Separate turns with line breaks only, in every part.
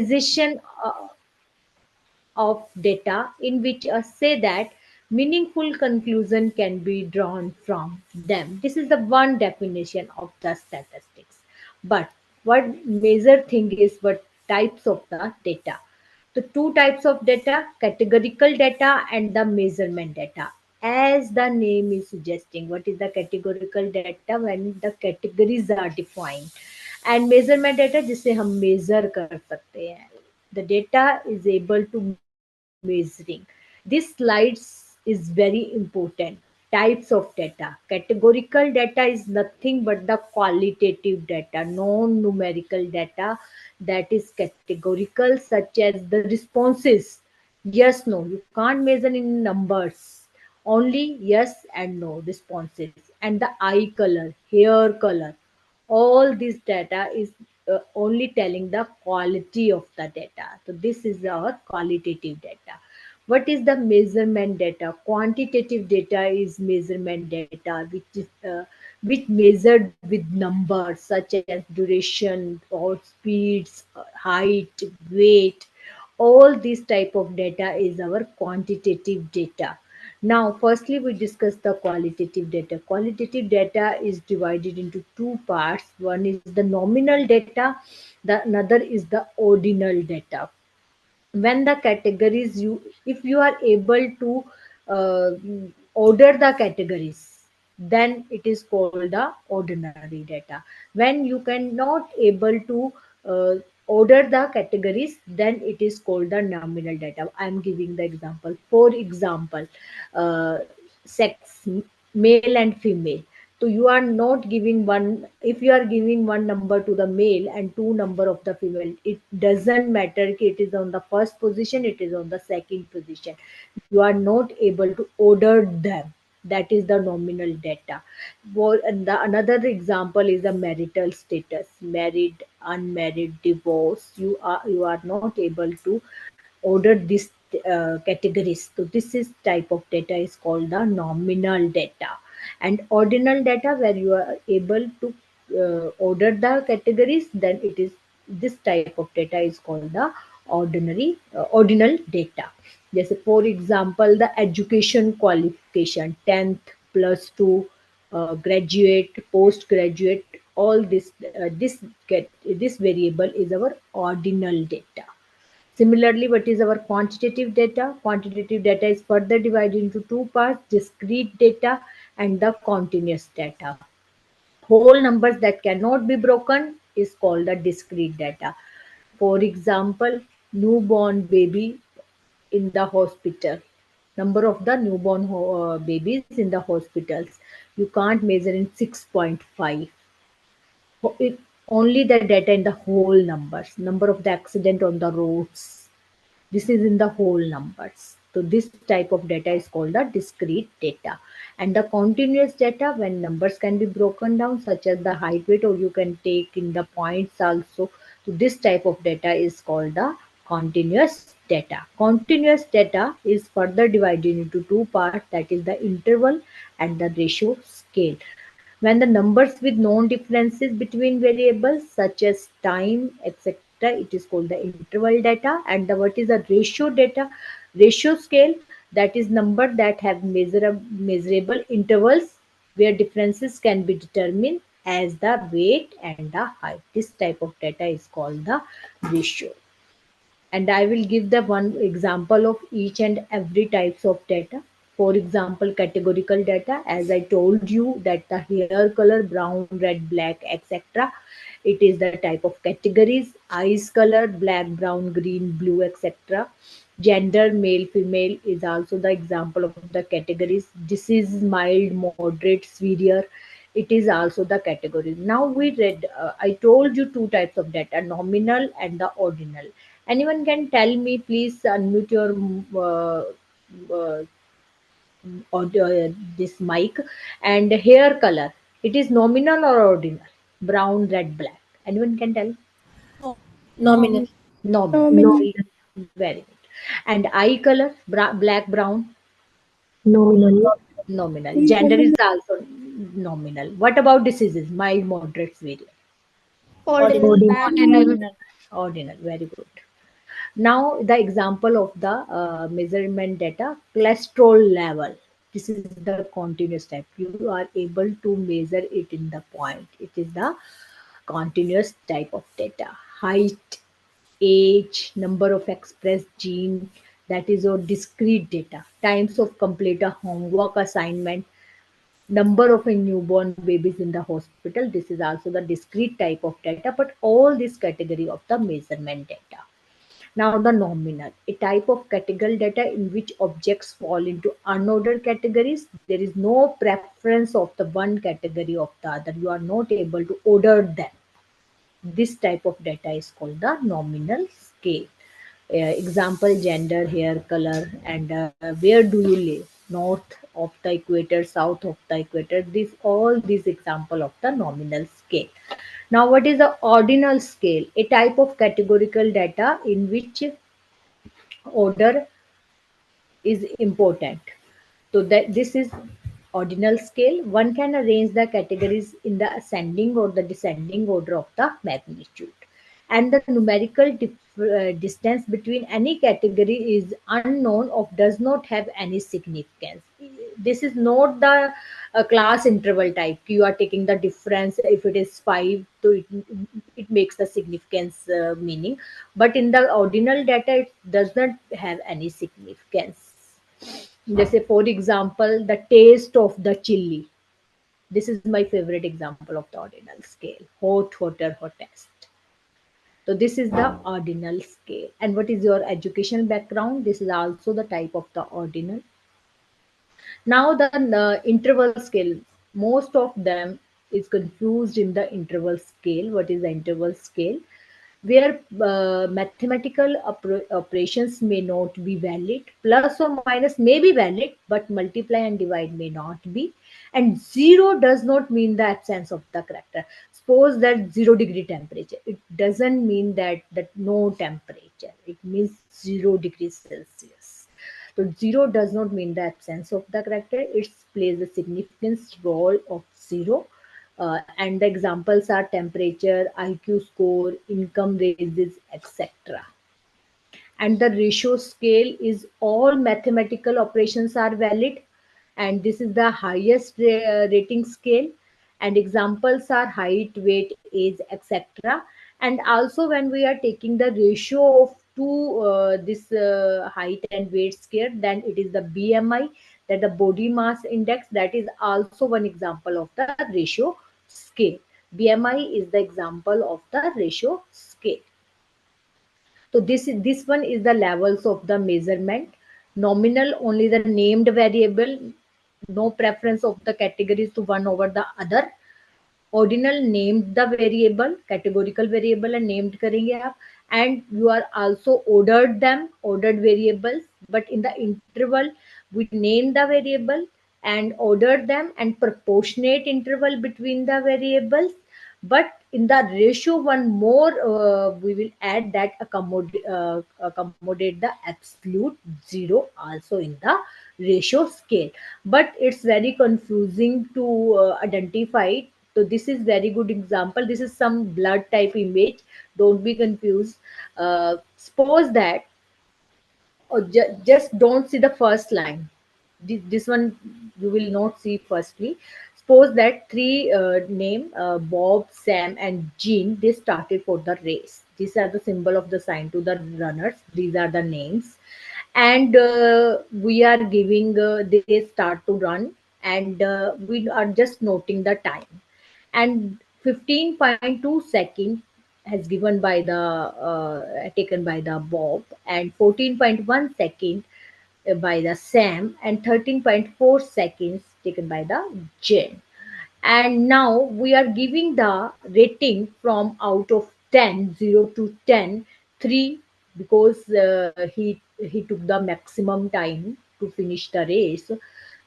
categorization of data in which say that meaningful conclusion can be drawn from them. This is the one definition of the statistics. But what major thing is what types of the data. The two types of data, categorical data and the measurement data. As the name is suggesting, what is the categorical data? When the categories are defined, and measurement data जिसे हम measure कर सकते हैं. The data is able to measuring. This slides is very important. Types of data. Categorical data is nothing but the qualitative data, non-numerical data that is categorical, such as the responses. Yes, no. You can't measure in numbers. Only yes and no responses. And the eye color, hair color, all this data is only telling the quality of the data. So this is our qualitative data. What is the measurement data? Quantitative data is measurement data which measured with numbers such as duration or speeds, height, weight. All this type of data is our quantitative data. Now, firstly, we discuss the qualitative data. Qualitative data is divided into two parts. One is the nominal data, the another is the ordinal data. When the categories if you are able to uh, order the categories, then it is called the ordinary data. When you cannot able to uh, order the categories, then it is called the nominal data. I am giving the example. For example, uh, sex, male and female. So you are not giving one, if you are giving one number to the male and two number of the female, it doesn't matter if it is on the first position, it is on the second position. You are not able to order them. That is the nominal data. And the another example is the marital status, married, unmarried, divorce. You are not able to order these categories. So this is type of data is called the nominal data. And ordinal data, where you are able to order the categories, then it is this type of data is called the ordinal data. Yes, for example, the education qualification, 10th plus 2, graduate, postgraduate, all this variable is our ordinal data. Similarly, what is our quantitative data? Quantitative data is further divided into two parts, discrete data and the continuous data. Whole numbers that cannot be broken is called the discrete data. For example, newborn baby in the hospital, number of the newborn babies in the hospitals. You can't measure in 6.5. It, only the data in the whole numbers, number of the accident on the roads. This is in the whole numbers. So this type of data is called the discrete data. And the continuous data, when numbers can be broken down, such as the height, weight, or you can take in the points also. So this type of data is called the continuous data. Continuous data is further divided into two parts, that is the interval and the ratio scale. When the numbers with known differences between variables such as time, etc., it is called the interval data. And what is the ratio data? Ratio scale, that is number that have measurable intervals where differences can be determined as the weight and the height. This type of data is called the ratio. And I will give the one example of each and every types of data. For example, categorical data, as I told you that the hair color, brown, red, black, etc. It is the type of categories. Eyes color, black, brown, green, blue, etc. Gender, male, female is also the example of the categories. Disease, mild, moderate, severe. It is also the category. Now we read, I told you two types of data, nominal and the ordinal. Anyone can tell me, please unmute your uh, this mic. And hair color, it is nominal or ordinal? Brown, red, black. Anyone can tell?
Nominal.
Nominal.
Nominal.
Very good. And eye color, black, brown.
Nominal.
Nominal. Gender is also nominal. What about diseases? Mild, moderate, severe.
Ordinal.
Ordinal.
Ordinal.
Ordinal. Very good. Now the example of the measurement data, cholesterol level. This is the continuous type. You are able to measure it in the point. It is the continuous type of data. Height, age, number of expressed gene, that is your discrete data. Times of complete a homework assignment, number of newborn babies in the hospital. This is also the discrete type of data, but all this category of the measurement data. Now the nominal, a type of categorical data in which objects fall into unordered categories. There is no preference of the one category of the other. You are not able to order them. This type of data is called the nominal scale. Example, gender, hair color, and where do you live? North of the equator, south of the equator. This all these example of the nominal scale. Now, what is the ordinal scale? A type of categorical data in which order is important. So that this is ordinal scale. One can arrange the categories in the ascending or the descending order of the magnitude. And the numerical distance between any category is unknown or does not have any significance. This is not the class interval type. You are taking the difference. If it is 5, so it makes the significance meaning. But in the ordinal data, it does not have any significance. Just say, for example, the taste of the chili. This is my favorite example of the ordinal scale. Hot, hotter, hottest. So this is the ordinal scale. And what is your education background? This is also the type of the ordinal. Now the interval scale, most of them is confused in the interval scale. What is the interval scale? Where mathematical operations may not be valid, plus or minus may be valid, but multiply and divide may not be. And zero does not mean the absence of the character. Suppose that 0 degree temperature, it doesn't mean that no temperature. It means 0 degrees Celsius. So zero does not mean the absence of the character. It plays a significant role of zero. And the examples are temperature, IQ score, income raises, etc. And the ratio scale is all mathematical operations are valid, and this is the highest rating scale. And examples are height, weight, age, etc. And also when we are taking the ratio of two this height and weight scale, then it is the BMI, that the body mass index. That is also one example of the ratio scale. BMI is the example of the ratio scale. So this one is the levels of the measurement. Nominal, only the named variable, no preference of the categories to one over the other. Ordinal, named the variable, categorical variable and named करेंगे आप. And you are also ordered them, ordered variables, but in the interval we name the variable and order them, and proportionate interval between the variables. But in the ratio, one more we will add, that accommodate the absolute zero also in the ratio scale. But it's very confusing to identify it. So this is very good example. This is some blood type image. Don't be confused. Suppose that, or just don't see the first line. This one you will not see firstly. Suppose that three name, Bob, Sam, and Jean, they started for the race. These are the symbol of the sign to the runners. These are the names. And we are giving, they start to run, and we are just noting the time. And 15.2 seconds has given by the taken by the Bob, and 14.1 second by the Sam, and 13.4 seconds taken by the Jen. And now we are giving the rating from out of 10, 0 to 10, 3, because he took the maximum time to finish the race.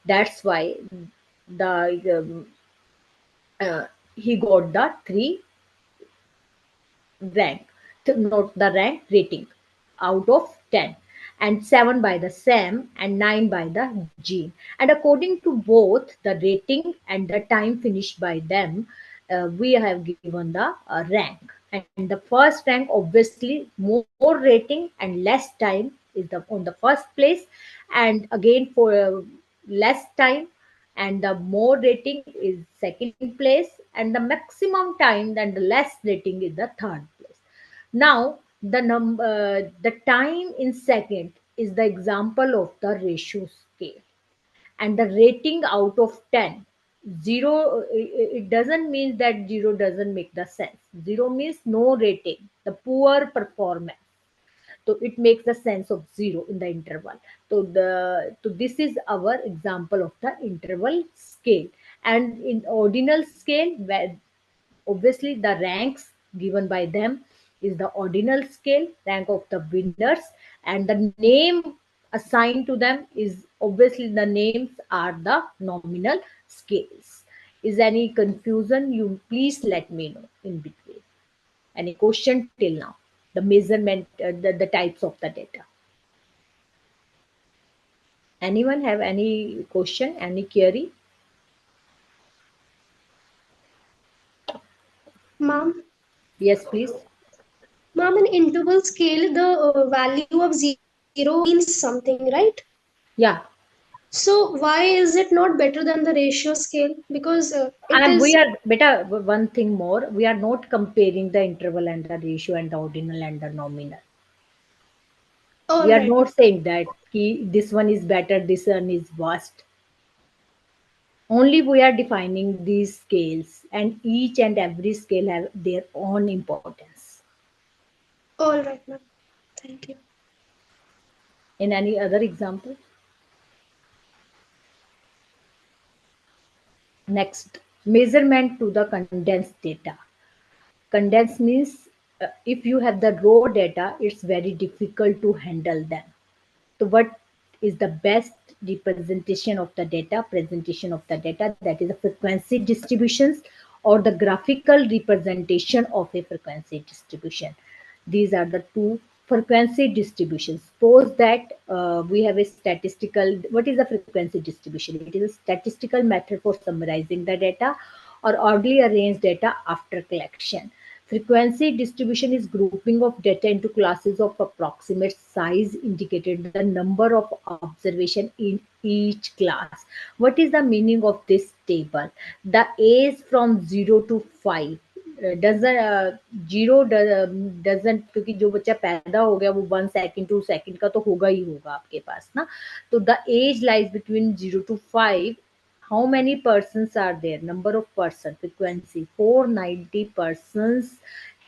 That's why the he got the 3 rank, not the rank, rating out of 10. And 7 by the Sam, and 9 by the Jean. And according to both the rating and the time finished by them, we have given the rank. and the first rank obviously more rating and less time is the on the first place, and again for less time and the more rating is second place, and the maximum time and the less rating is the third place. Now the time in second is the example of the ratio scale, and the rating out of 10, 0, it doesn't mean that 0 doesn't make the sense. 0 means no rating, the poor performance. So it makes the sense of 0 in the interval. So this is our example of the interval scale. And in ordinal scale, where obviously the ranks given by them is the ordinal scale, rank of the winners, and the name assigned to them is obviously the names are the nominal scales. Is any confusion? You please let me know in between. Any question till now? The measurement, the types of the data. Anyone have any question, any query?
Ma'am,
Yes, please.
ma'am, in interval scale, the value of zero means something, right?
Yeah.
So why is it not better than the ratio scale? Because it
And we
is
are better. One thing more, we are not comparing the interval and the ratio and the ordinal and the nominal. We
all
are
right,
not
ma'am.
saying that this one is better, this one is worst. Only we are defining these scales, and each and every scale have their own importance.
All right, ma'am. Thank you.
In any other example? Next, measurement to the condensed data. Condensed means if you have the raw data, it's very difficult to handle them. So what is the best representation of the data, presentation of the data? That is the frequency distributions or the graphical representation of a frequency distribution. These are the two frequency distributions. Suppose that we have a statistical, what is the frequency distribution? It is a statistical method for summarizing the data or oddly arranged data after collection. Frequency distribution is grouping of data into classes of approximate size indicated the number of observation in each class. What is the meaning of this table? The age from 0 to 5 doesn't zero doesn't, क्योंकि जो बच्चा पैदा हो गया वो 1 second 2 second का तो होगा ही होगा आपके पास ना. तो the age lies between 0 to 5. How many persons are there? Number of person, frequency 490 persons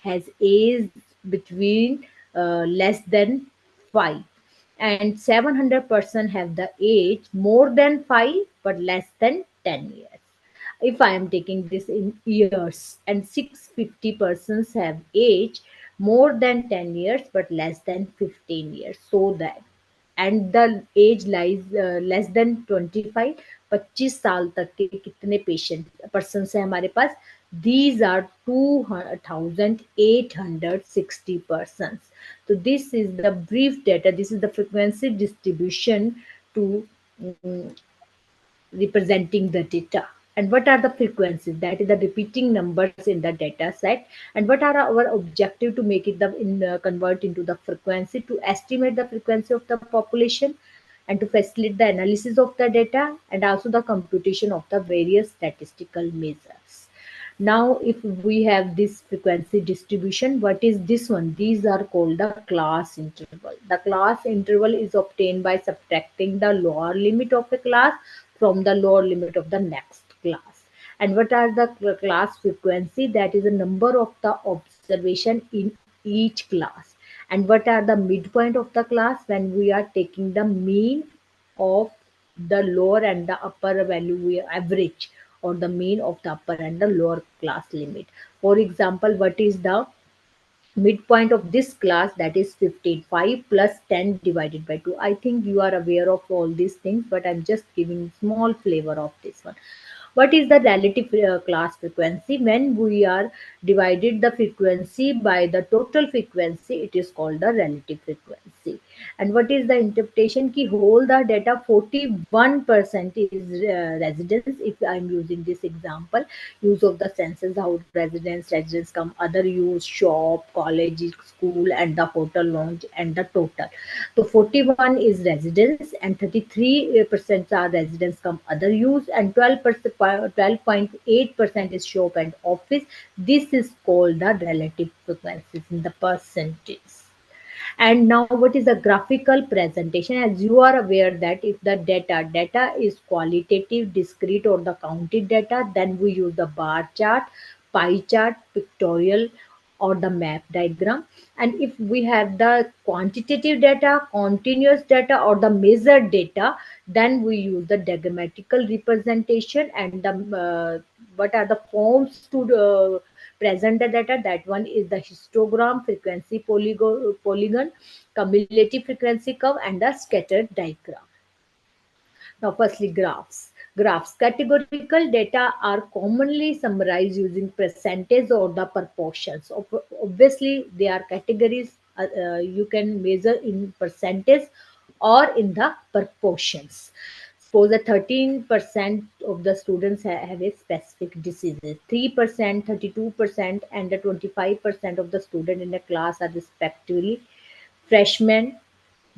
has age between less than 5, and 700% have the age more than 5 but less than 10 years. If I am taking this in years, and 650 persons have age more than 10 years but less than 15 years, so that, and the age lies less than 25, 25 साल तक के कितने patient person है हमारे पास? These are 2860 persons. So this is the brief data, this is the frequency distribution to mm, representing the data. And what are the frequencies? That is the repeating numbers in the data set. And what are our objective to make it convert into the frequency, to estimate the frequency of the population, and to facilitate the analysis of the data, and also the computation of the various statistical measures. Now, if we have this frequency distribution, what is this one? These are called the class interval. The class interval is obtained by subtracting the lower limit of a class from the lower limit of the next class. And what are the class frequency? That is the number of the observation in each class. And what are the midpoint of the class? When we are taking the mean of the lower and the upper value, we average, or the mean of the upper and the lower class limit. For example, what is the midpoint of this class? That is 15. 5 plus 10 divided by 2. I think you are aware of all these things, but I'm just giving small flavor of this one. What is the relative class frequency? When we are divided the frequency by the total frequency, it is called the relative frequency. And what is the interpretation? Ki whole the data 41% is residence. If I am using this example, use of the senses, house, residence come, other use, shop, college, school, and the hotel lounge, and the total. So 41 is residence, and 33% are residence come other use, and 12.8% is shop and office. This is called the relative frequencies in the percentage. And now what is the graphical presentation? As you are aware that if the data is qualitative, discrete, or the counted data, then we use the bar chart, pie chart, pictorial, or the map diagram. And if we have the quantitative data, continuous data, or the measured data, then we use the diagrammatical representation. And the what are the forms to present the data? That one is the histogram, frequency polygon, cumulative frequency curve, and the scattered diagram. Now, firstly, graphs. Graphs. Categorical data are commonly summarized using percentage or the proportions. Obviously, they are categories you can measure in percentage or in the proportions. Suppose that 13% of the students have a specific diseases, 3%, 32%, and the 25% of the student in the class are respectively freshmen,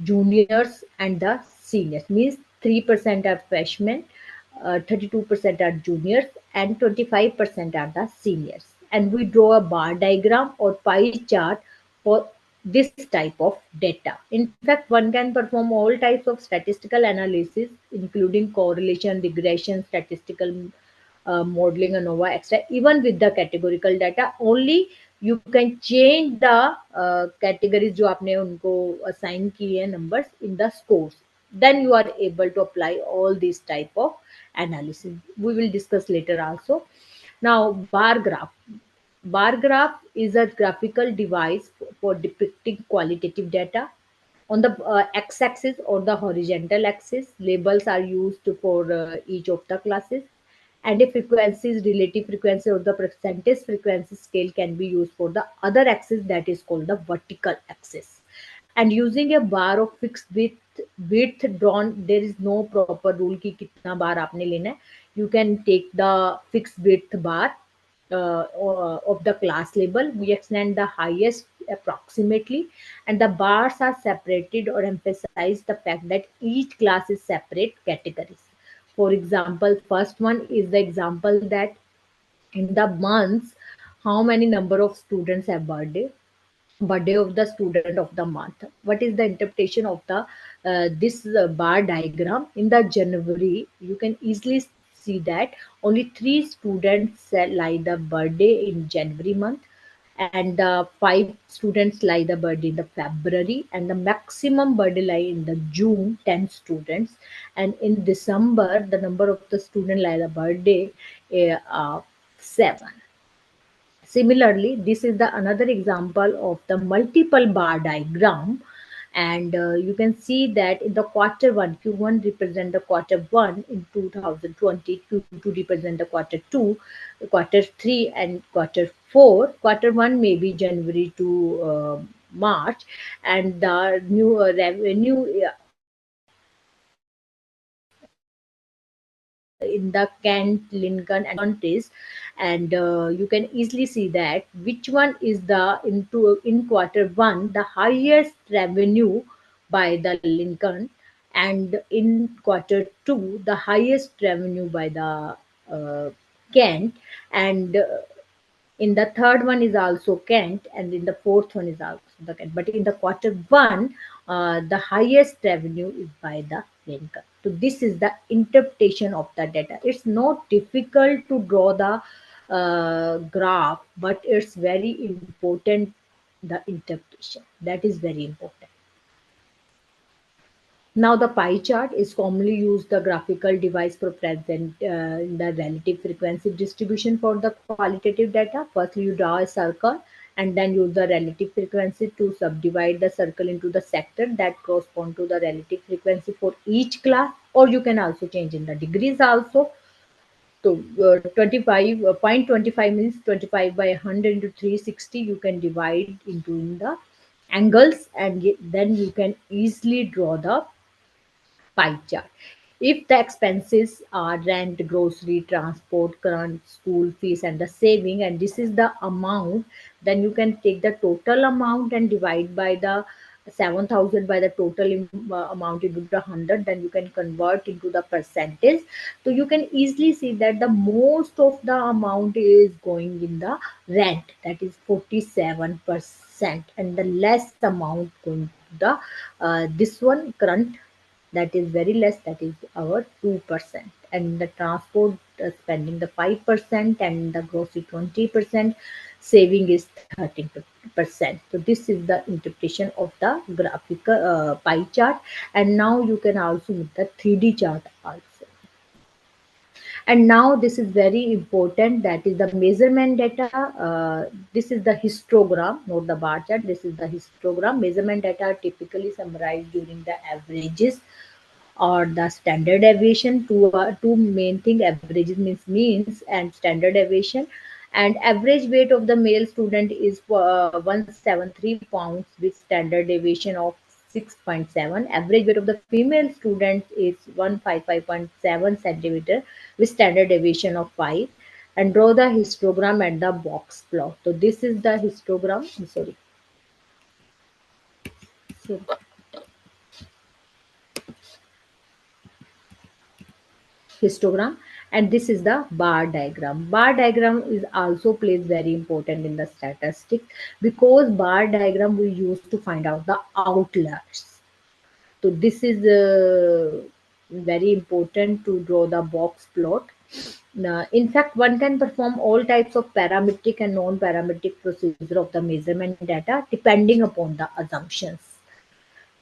juniors, and the seniors. Means 3% are freshmen, 32% are juniors, and 25% are the seniors. And we draw a bar diagram or pie chart for this type of data. In fact, one can perform all types of statistical analysis, including correlation, regression, statistical modeling, ANOVA, etc. Even with the categorical data, only you can change the categories जो आपने उनको assign किए numbers in the scores. Then you are able to apply all these type of analysis. We will discuss later also. Now, bar graph. Bar graph is a graphical device for depicting qualitative data. On the x-axis or the horizontal axis, labels are used for each of the classes, and a frequency is relative frequency or the percentage frequency scale can be used for the other axis, that is called the vertical axis. And using a bar of fixed width drawn, there is no proper rule कि कितना बार आपने लेना है. You can take the fixed width bar of the class label. We extend the highest approximately, and the bars are separated or emphasize the fact that each class is separate categories. For example, first one is the example that in the months, how many number of students have birthday of the student of the month. What is the interpretation of the this bar diagram? In the January, you can easily see that only 3 students lie the birthday in January month, and 5 students lie the birthday in the February, and the maximum birthday lie in the June, 10 students, and in December the number of the student lie the birthday 7. Similarly, this is the another example of the multiple bar diagram, and you can see that in the quarter one, Q1 represent the quarter one in 2020, Q2 represent the quarter two, quarter three, and quarter four. Quarter one may be January to March, and the new revenue in the Kent, Lincoln, and counties, and you can easily see that which one is the into in quarter one the highest revenue by the Lincoln, and in quarter two the highest revenue by the Kent, and in the third one is also Kent, and in the fourth one is also the Kent. But in the quarter one, the highest revenue is by the Lincoln. So this is the interpretation of the data. It's not difficult to draw the graph, but it's very important, the interpretation. That is very important. Now, the pie chart is commonly used the graphical device for present the relative frequency distribution for the qualitative data. First, you draw a circle and then use the relative frequency to subdivide the circle into the sector that correspond to the relative frequency for each class, or you can also change in the degrees also. So 0.25 means 25 by 100 into 360. You can divide into in the angles, and then you can easily draw the pie chart. If the expenses are rent, grocery, transport, current school fees, and the saving, and this is the amount, then you can take the total amount and divide by the 7,000 by the total amount into the 100, then you can convert into the percentage. So you can easily see that the most of the amount is going in the rent, that is 47%, and the less amount going to the this one current, that is very less, that is our 2%, and the transport spending the 5%, and the grocery 20%, saving is 13%. So this is the interpretation of the graphical pie chart. And now you can also with the 3D chart also. And now this is very important, that is the measurement data. This is the histogram, not the bar chart. This is the histogram. Measurement data are typically summarized during the averages or the standard deviation. Two main thing, averages means and standard deviation. And average weight of the male student is 173 pounds with standard deviation of 6.7. Average weight of the female student is 155.7 centimeter with standard deviation of 5. And draw the histogram at the box plot. So this is the histogram. Sorry. So histogram, and this is the bar diagram is also plays very important in the statistics, because bar diagram we use to find out the outliers. So this is very important to draw the box plot. Now, in fact, one can perform all types of parametric and non-parametric procedure of the measurement data depending upon the assumptions.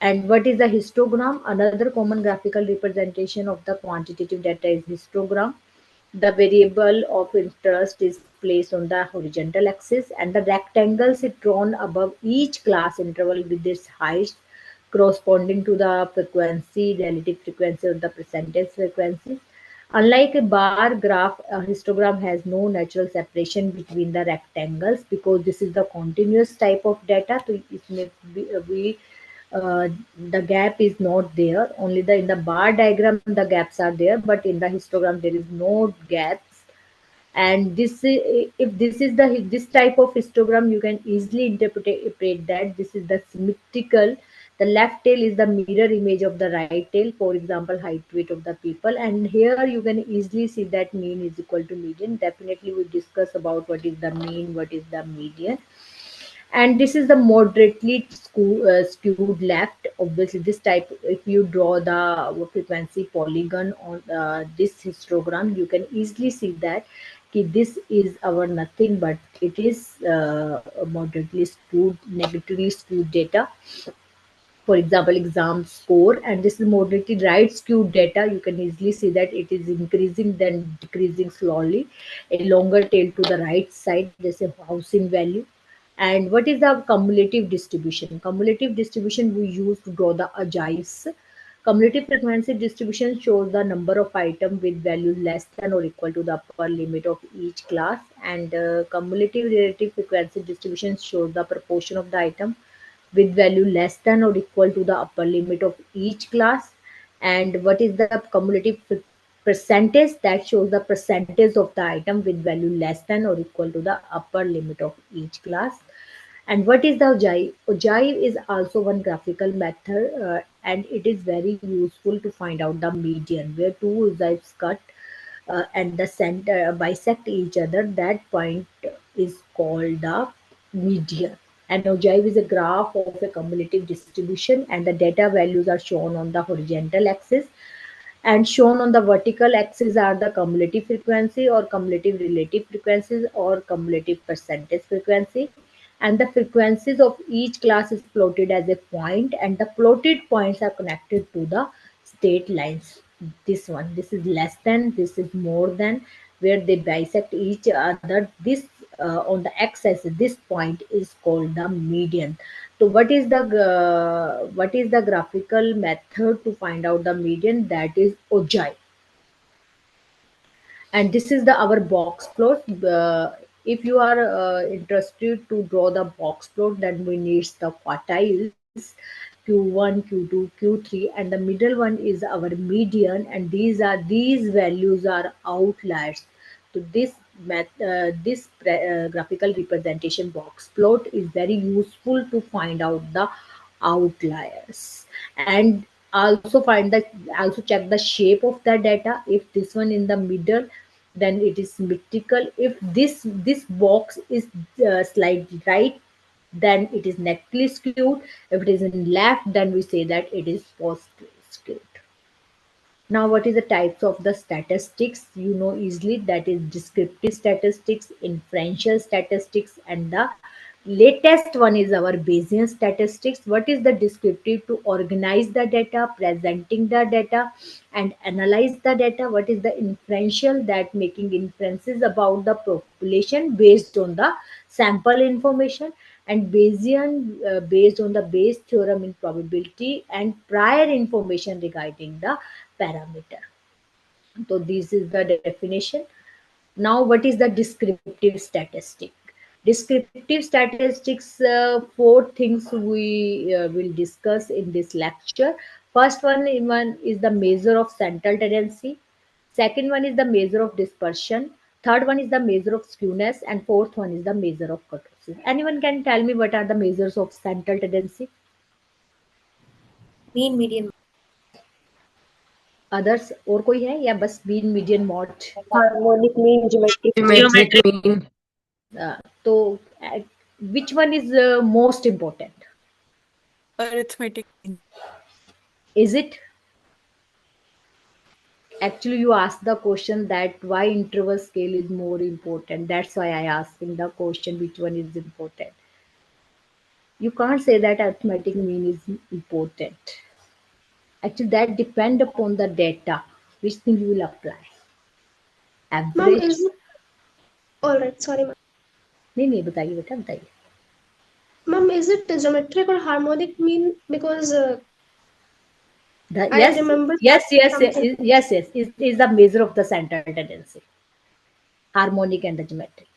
And what is the histogram? Another common graphical representation of the quantitative data is histogram. The variable of interest is placed on the horizontal axis, and the rectangles is drawn above each class interval with its height corresponding to the frequency, relative frequency, or the percentage frequency. Unlike a bar graph, a histogram has no natural separation between the rectangles, because this is the continuous type of data. So it may be uh, the gap is not there. Only the in the bar diagram the gaps are there, but in the histogram there is no gaps. And if this is the this type of histogram, you can easily interpret that this is the symmetrical. The left tail is the mirror image of the right tail, for example height weight of the people. And here you can easily see that mean is equal to median. Definitely we discuss about what is the mean, what is the median. And this is the moderately skewed left. Obviously this type, if you draw the frequency polygon on this histogram, you can easily see that this is our nothing but it is moderately skewed, negatively skewed data. For example exam score, and this is moderately right skewed data. You can easily see that it is increasing then decreasing slowly, a longer tail to the right side. There's a housing value. And what is the cumulative distribution? Cumulative distribution we use to draw the ogives. Cumulative frequency distribution shows the number of items with values less than or equal to the upper limit of each class. And cumulative relative frequency distribution shows the proportion of the item with value less than or equal to the upper limit of each class. And what is the cumulative percentage? That shows the percentage of the item with value less than or equal to the upper limit of each class. And what is the ogive? Ogive is also one graphical method, and it is very useful to find out the median, where two ogives cut and the center bisect each other. That point is called the median. An ogive is a graph of a cumulative distribution, and the data values are shown on the horizontal axis, and shown on the vertical axis are the cumulative frequency or cumulative relative frequencies or cumulative percentage frequency. And the frequencies of each class is plotted as a point, and the plotted points are connected to the state lines. This one, this is less than, this is more than, where they bisect each other. This on the x-axis, this point is called the median. So what is the graphical method to find out the median? That is ogive. And this is the our box plot. If you are interested to draw the box plot, then we need the quartiles q1, q2, q3, and the middle one is our median, and these values are outliers. So this graphical representation box plot is very useful to find out the outliers, and also check the shape of the data. If this one in the middle, then it is symmetrical. If this box is slightly right, then it is neatly skewed. If it is in left, then we say that it is positively skewed. Now, what is the types of the statistics? You know easily, that is descriptive statistics, inferential statistics, and the latest one is our Bayesian statistics. What is the descriptive? To organize the data, presenting the data, and analyze the data. What is the inferential? That making inferences about the population based on the sample information, and Bayesian based on the Bayes theorem in probability and prior information regarding the parameter. So this is the definition. Now, what is the descriptive statistic? Descriptive statistics, four things we will discuss in this lecture. First one is the measure of central tendency. Second one is the measure of dispersion. Third one is the measure of skewness, and fourth one is the measure of kurtosis. Anyone can tell me what are the measures of central tendency?
Mean, median,
Others और कोई है या बस mean, median, mode?
harmonic mean, geometric mean.
Geometric mean.
So which one is most important?
Arithmetic mean.
Is it? Actually, you asked the question that why interval scale is more important. That's why I asking the question which one is important. You can't say that arithmetic mean is important. Actually, that depend upon the data, which thing you will apply.
Ma'am,
Average.
is it all right? Sorry, ma'am.
नहीं बताइए बेटा बताइए.
Ma'am, is it geometric or harmonic mean? Because I
Yes,
remember
yes, yes, yes,
something.
yes, yes. Is the measure of the central tendency, harmonic and the geometric.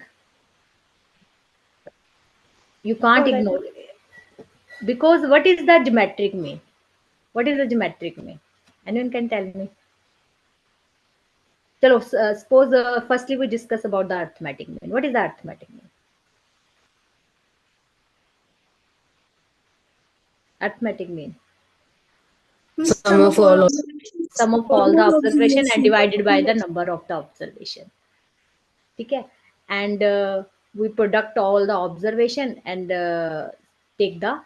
You can't
All right.
ignore it. Because what is the geometric mean? What is the geometric mean? Anyone can tell me? Chalo, suppose firstly we discuss about the arithmetic mean. What is the arithmetic mean? Arithmetic mean.
Sum of all
observations.
Sum of all the observation and divided by the number of the observation. Okay, and we product all the observation and take the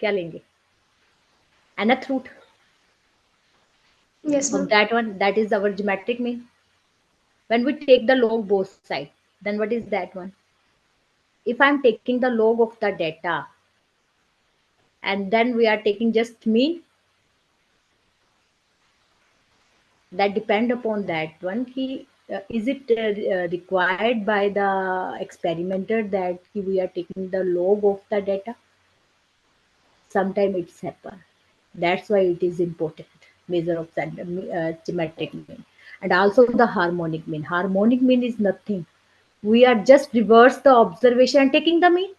क्या लेंगे? Nth root
Yes,
of
ma'am.
that one. That is our geometric mean. When we take the log both sides, then what is that one? If I'm taking the log of the data and then we are taking just mean, that depend upon that one ki, is it required by the experimenter that we are taking the log of the data? Sometimes it's happen. That's why it is important measure of geometric mean. And also the harmonic mean. Harmonic mean is nothing. We are just reverse the observation and taking the mean.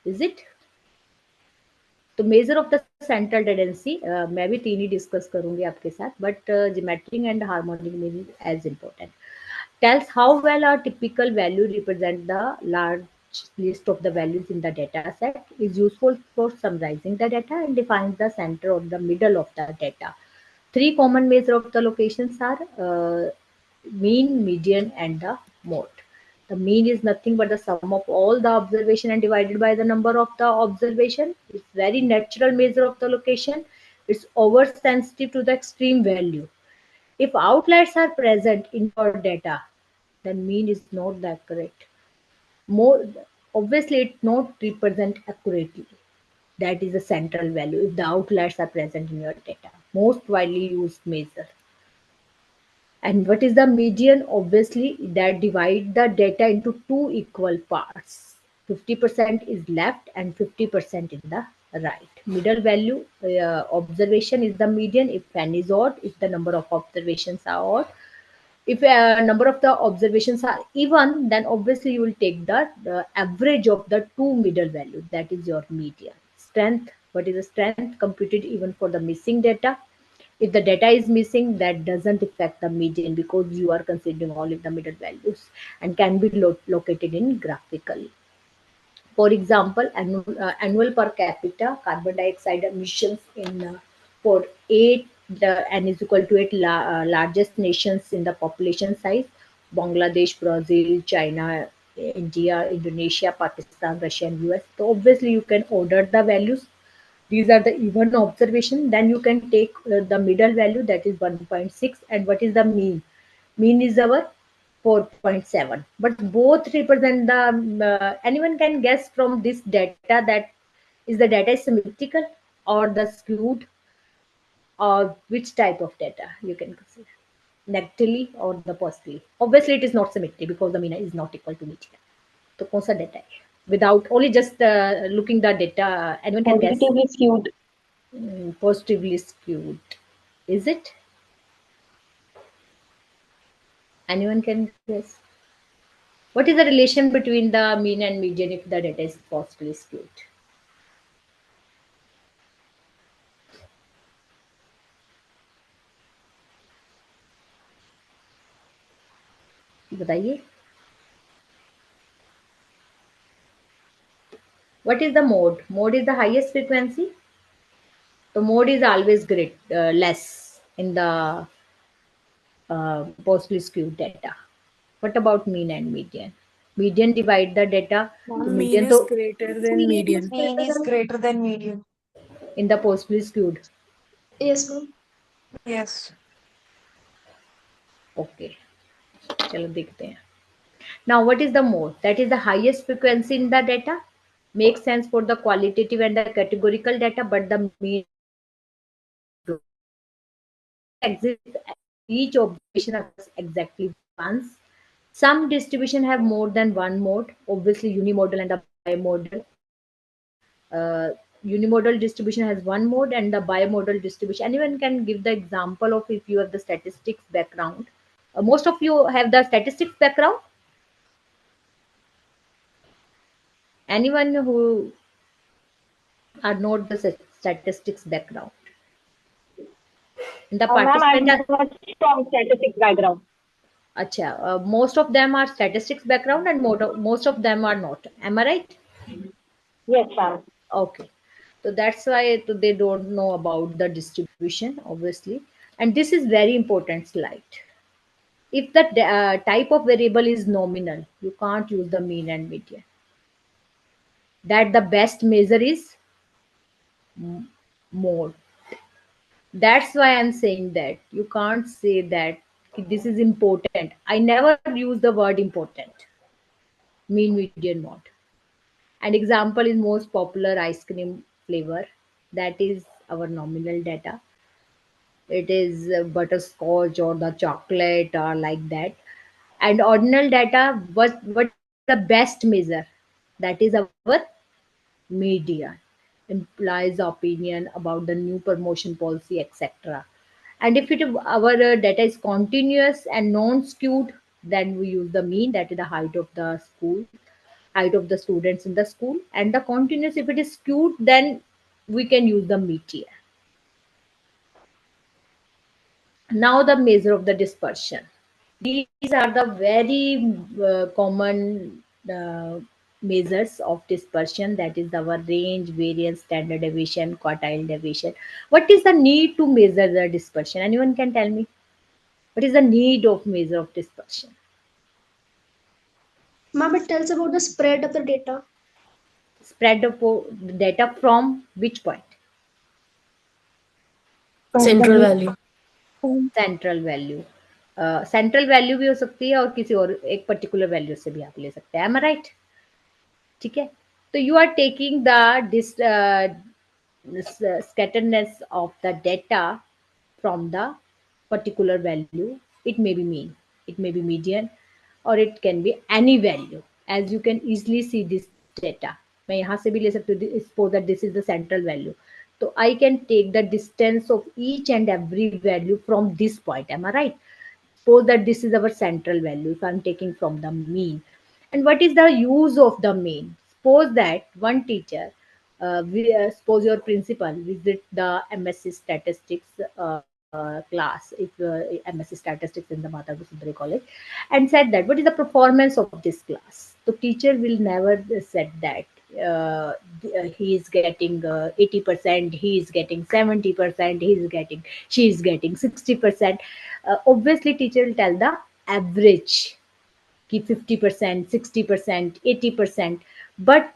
Is it? तो measure of the central tendency मैं भी तीन ही discuss करूंगी आपके साथ, but geometric and harmonic mean is as important. Tells how well our typical value represent the large list of the values in the data set, is useful for summarizing the data and defines the center or the middle of the data. Three common measure of the locations are mean, median, and the mode. The mean is nothing but the sum of all the observation and divided by the number of the observation. It's very natural measure of the location. It's oversensitive to the extreme value. If outliers are present in your data, then mean is not the accurate. More obviously, it not represent accurately. That is the central value. If the outliers are present in your data, most widely used measure. And what is the median? Obviously, that divide the data into two equal parts. 50% is left and 50% in the Right. Middle value observation is the median. If n is odd, if the number of observations are odd, if a number of the observations are even, then obviously you will take the average of the two middle values. That is your median. Strength. What is the strength? Computed even for the missing data. If the data is missing, that doesn't affect the median because you are considering only the middle values and can be located in graphical. For example, annual per capita carbon dioxide emissions in for eight the n is equal to eight largest nations in the population size: Bangladesh, Brazil, China, India, Indonesia, Pakistan, Russia, and US. So obviously you can order the values. These are the even observation. Then you can take the middle value, that is 1.6, and what is the mean? Mean is our 4.7. But both represent the anyone can guess from this data that is the data is symmetrical or the skewed, or which type of data you can consider, negatively or the positively. Obviously it is not symmetry because the mean is not equal to median. तो कौन सा data है? Without only just looking the data, anyone can guess.
Positively skewed.
Positively skewed. Is it? Anyone can guess? What is the relation between the mean and median if the data is positively skewed? बताइए. What is the mode? Mode is the highest frequency. The mode is always less in the positively skewed data. What about mean and median? Median divide the data. So
Mean
median
is
to
greater than median.
Mean is greater than median.
in the positively skewed.
Yes, ma'am.
Yes.
Okay. चलो देखते हैं. Now, what is the mode? That is the highest frequency in the data. Makes sense for the qualitative and the categorical data, but the mean exists each observation occurs exactly once. Some distribution have more than one mode. Obviously, unimodal and the bimodal. Uh, Unimodal distribution has one mode, and the bimodal distribution. Anyone can give the example of if you have the statistics background. Most of you have the statistics background. Anyone who are not the statistics background. The
Ma'am, I'm
participant are,
not from statistics background.
acha, most of them are statistics background and most of them are not. Am I right?
Yes, ma'am.
Okay. So that's why they don't know about the distribution, obviously. And this is very important slide. If the type of variable is nominal, you can't use the mean and median. That the best measure is mode. That's why I'm saying that you can't say that this is important. I never use the word important. Mean, median, mode. An example is most popular ice cream flavor. That is our nominal data. It is butterscotch or the chocolate or like that. And ordinal data, what is the best measure? That is our media, implies opinion about the new promotion policy, etc. And if our data is continuous and non-skewed, then we use the mean, that is the height of the school, height of the students in the school. And the continuous, if it is skewed, then we can use the median. Now the measure of the dispersion. These are the very common measures of dispersion. That is our range, variance, standard deviation, quartile deviation. What is the need to measure the dispersion? Anyone can tell me? What is the need of measure of dispersion?
Ma'am, it tells about the spread of the data.
Spread of data from which point?
Central value.
Central value. Central value भी हो सकती है और किसी और एक particular value से भी आप ले सकते हैं. Am I right? ठीक है. तो you are taking the scatteredness of the data from the particular value. It may be mean, it may be median, or it can be any value. As you can easily see this data, मैं यहाँ से भी ले सकती हूँ, suppose that this is the central value, तो I can take the distance of each and every value from this point, am I right? Suppose that this is our central value if I'm taking from the mean. And what is the use of the mean? Suppose that one teacher, suppose your principal visit the MSc statistics class, if MSc statistics in the Mata Gusundari college, and said that what is the performance of this class. The teacher will never said that he is getting 80%, he is getting 70%, he is getting, she is getting 60%. Obviously teacher will tell the average, ki 50%, 60%, 80%, but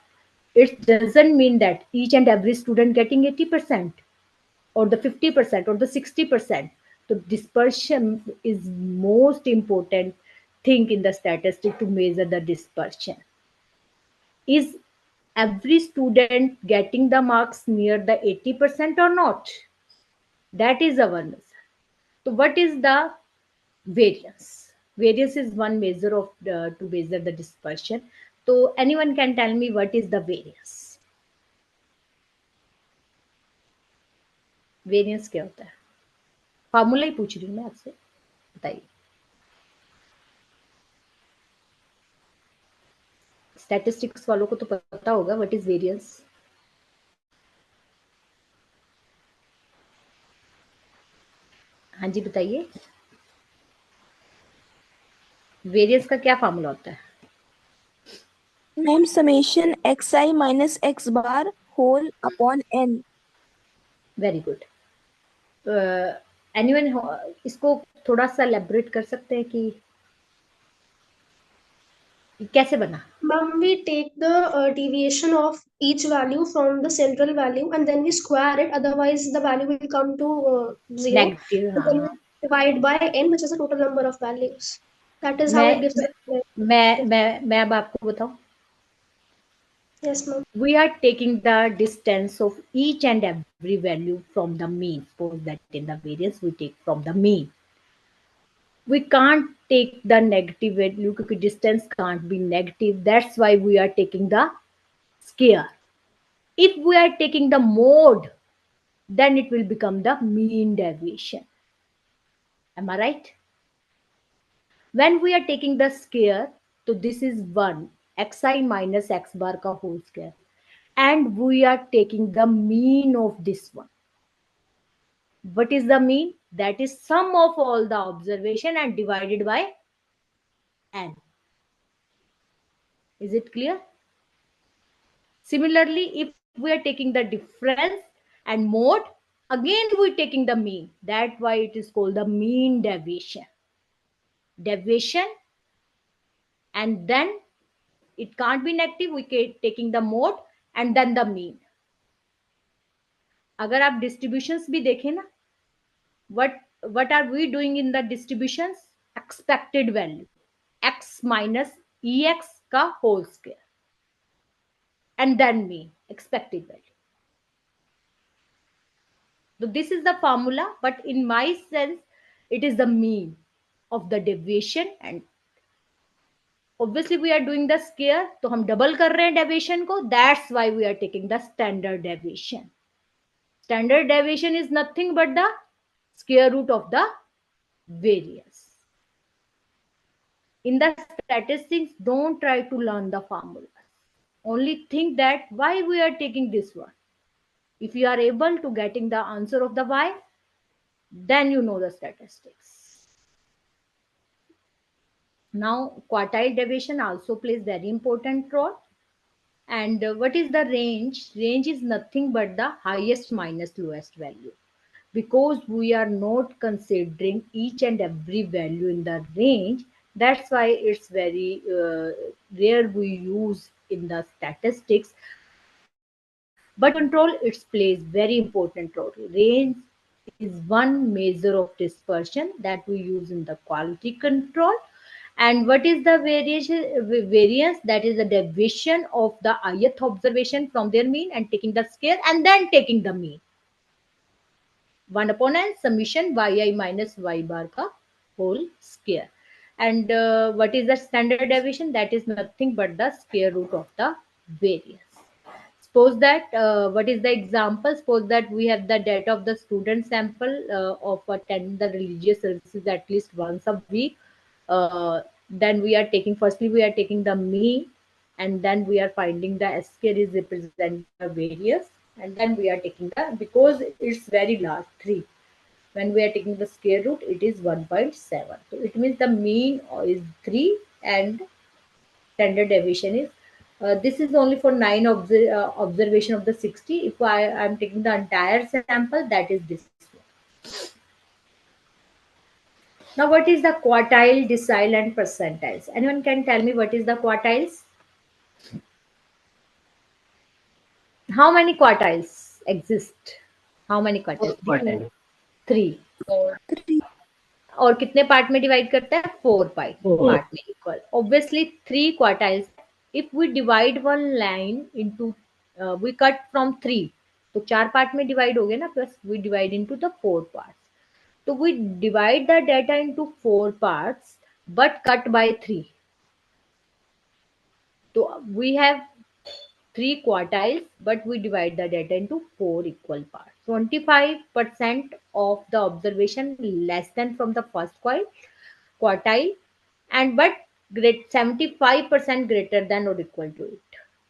it doesn't mean that each and every student getting 80% or the 50% or the 60%. So dispersion is most important thing in the statistic to measure the dispersion. Is every student getting the marks near the 80% or not? That is our measure. So what is the variance? Variance is one measure of to measure the dispersion. So anyone can tell me what is the variance? Variance क्या होता है? Formula ही पूछ रही हूँ मैं आपसे, बताइए. Statistics वालों को तो पता होगा व्हाट इज वेरिएंस. हाँ जी बताइए, वेरिएंस का क्या फॉर्मूला होता है?
Ma'am summation xi minus x bar whole upon n.
Very good. Anyone इसको थोड़ा सा एलैबोरेट कर सकते हैं कि कैसे बना?
Ma'am, we take the deviation of each value from the central value and then we square it. Otherwise, the value will come to 0.
Negative.
And then we divide by n, which is the total number of values. That is how it gives us.
मैं अब आपको बताऊं.
Yes, ma'am.
We are taking the distance of each and every value from the mean. Suppose that in the variance we take from the mean. We can't take the negative value because distance can't be negative. That's why we are taking the square. If we are taking the mode, then it will become the mean deviation. Am I right? When we are taking the square, so this is 1 xi minus x bar ka whole square, and we are taking the mean of this one. What is the mean? That is sum of all the observation and divided by n. Is it clear? Similarly, if we are taking the difference and mode, again we are taking the mean. That's why it is called the mean deviation. Deviation, and then it can't be negative. We are taking the mode and then the mean. अगर आप distributions भी देखें ना, what are we doing in the distributions? Expected value, x minus ex का whole square, and then mean, expected value. So this is the formula, but in my sense, it is the mean of the deviation, and obviously we are doing the square, तो हम double कर रहे हैं deviation को. That's why we are taking the standard deviation. Standard deviation is nothing but the square root of the variance. In the statistics, don't try to learn the formulas. Only think that why we are taking this one. If you are able to getting the answer of the why, then you know the statistics. Now, quartile deviation also plays very important role. And what is the range? Range is nothing but the highest minus lowest value. Because we are not considering each and every value in the range, that's why it's very rare we use in the statistics. But control, it plays very important role. Range is one measure of dispersion that we use in the quality control. And what is the variance? That is the deviation of the ith observation from their mean and taking the square and then taking the mean. 1 upon n summation yi minus y bar ka whole square. And what is the standard deviation? That is nothing but the square root of the variance. suppose that what is the example? Suppose that we have the data of the student sample of attend the religious services at least once a week. Then we are taking, firstly we are taking the mean, and then we are finding the SK is representing the various, and then we are taking the, because it's very large 3, when we are taking the square root it is 1.7. So it means the mean is 3 and standard deviation is this is only for 9 observation of the 60. If I am taking the entire sample, that is this one. Now what is the quartile, decile and percentiles? Anyone can tell me what is the quartiles? How many quartiles exist? How many quartiles? 3.
3.
और कितने part में divide करता है? 4 part में equal. Obviously 3 quartiles. If we divide one line into we cut from 3, तो 4 part में divide हो गए ना, plus we divide into the 4 parts. So we divide the data into 4 parts but cut by 3. So we have 3 quartiles, but we divide the data into 4 equal parts. 25% of the observation less than from the first quartile, and but 75% greater than or equal to it.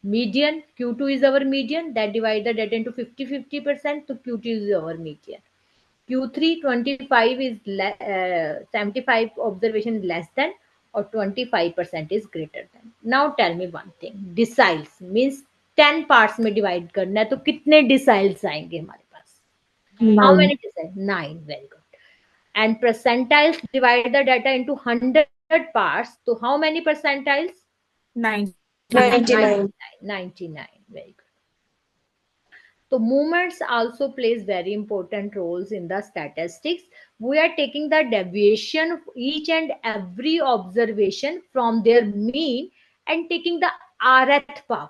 Median, Q2 is our median, that divide the data into 50%, so Q2 is our median. Q3 25 is 75 observation less than or 25% is greater than. Now tell me one thing. Deciles means 10 parts में divide करना है, तो कितने deciles आएंगे हमारे पास? How many deciles? 9. Very good. And percentiles, divide the data into 100 parts. So how many percentiles?
99.
99. Very good. So movements also plays very important roles in the statistics. We are taking the deviation of each and every observation from their mean and taking the rth power.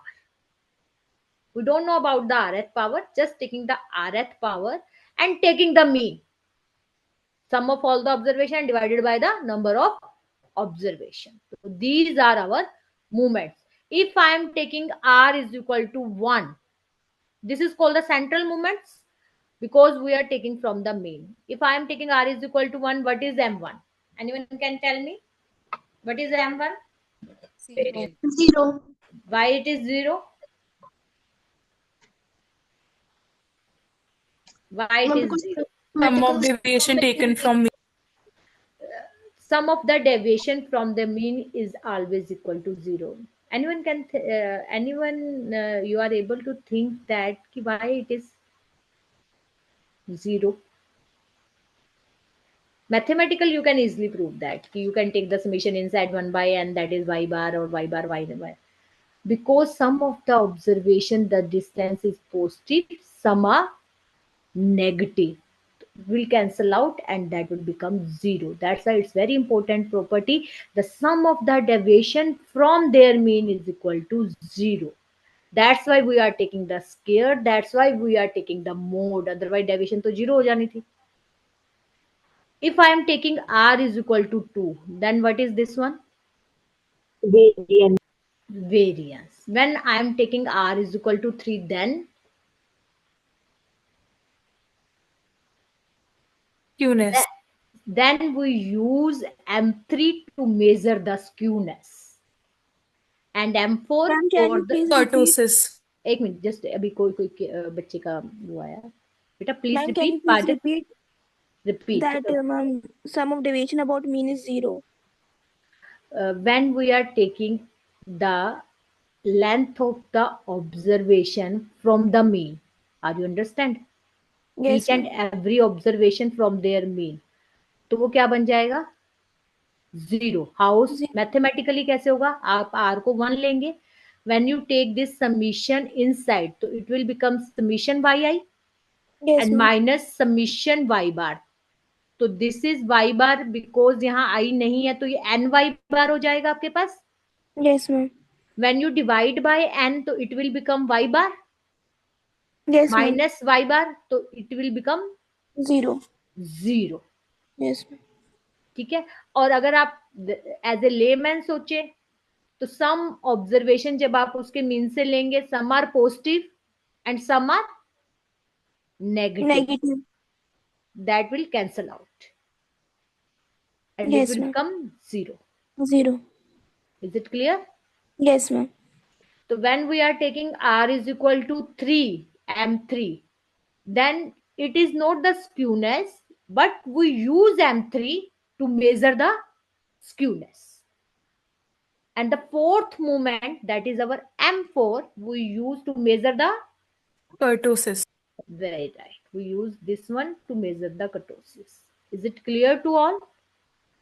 We don't know about the rth power, just taking the rth power and taking the mean. Sum of all the observation divided by the number of observation. So these are our movements. If I am taking r is equal to 1, this is called the central movements because we are taking from the mean. If I am taking r is equal to 1, what is m1? Anyone can tell me? What is m1?
0.
Why it is 0? Why it is 0?
Sum of deviation taken from me.
Sum of the deviation from the mean is always equal to 0. Anyone can you are able to think that why it is 0? Mathematical, you can easily prove that. You can take the summation inside 1 by n, that is y bar or y bar y bar. Because some of the observation, the distance is positive, some are negative. Will cancel out and that will become 0. That's why it's very important property. The sum of the deviation from their mean is equal to 0. That's why we are taking the square. That's why we are taking the mode. Otherwise deviation to 0 ho jani thi. If I am taking r is equal to 2, then what is this one?
Variance.
Variance. When I am taking r is equal to 3, then
Skewness.
then we use M3 to measure the skewness and M4
Ma'am, can
for
you
the
please repeat?
Kurtosis.
एक minute just अभी कोई बच्चे का वो आया बेटा please
Ma'am, can you
repeat
please repeat
repeat
that ma'am, sum of deviation about mean is 0?
When we are taking the length of the observation from the mean, are you understand?
Yes,
Each and
ma'am.
every observation from their mean, तो वो क्या बन जाएगा? 0. House mathematically कैसे होगा? आप r को 1 लेंगे, when you take this summation inside, तो it will become summation yi
Yes,
and
ma'am.
minus summation y bar. तो this is y bar because यहाँ i नहीं है, तो ये n y bar हो जाएगा आपके पास.
Yes, ma'am.
When you divide by n, तो it will become y bar
Yes, ma'am.
minus y bar, तो it will become
0.
0.
Yes, ma'am.
ठीक है. और अगर आप एज ए लेमैन सोचे तो सम ऑब्जर्वेशन जब आप उसके मीन से लेंगे, some are positive and some are negative.
Negative.
That will cancel out and it
Yes,
will
ma'am.
become 0.
0.
Is it clear?
Yes, ma'am.
So when we are taking r is equal to 3, m3, then it is not the skewness, but we use m3 to measure the skewness. And the fourth moment, that is our m4, we use to measure the,
Kurtosis.
very right, we use this one to measure the kurtosis. Is it clear to all?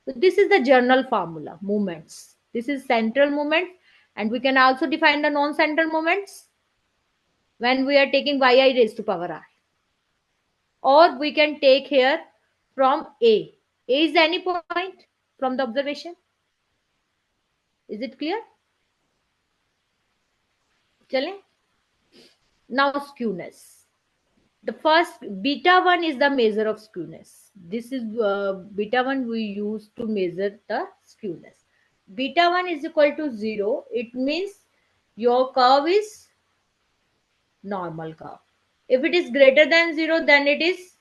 So this is the general formula, moments. This is central moment, and we can also define the non-central moments when we are taking yi raised to power r. Or we can take here from A. A is any point from the observation. Is it clear? Chale? Now skewness. The first beta 1 is the measure of skewness. This is beta 1 we use to measure the skewness. Beta 1 is equal to 0. It means your curve is normal curve. If it is greater than 0, then it is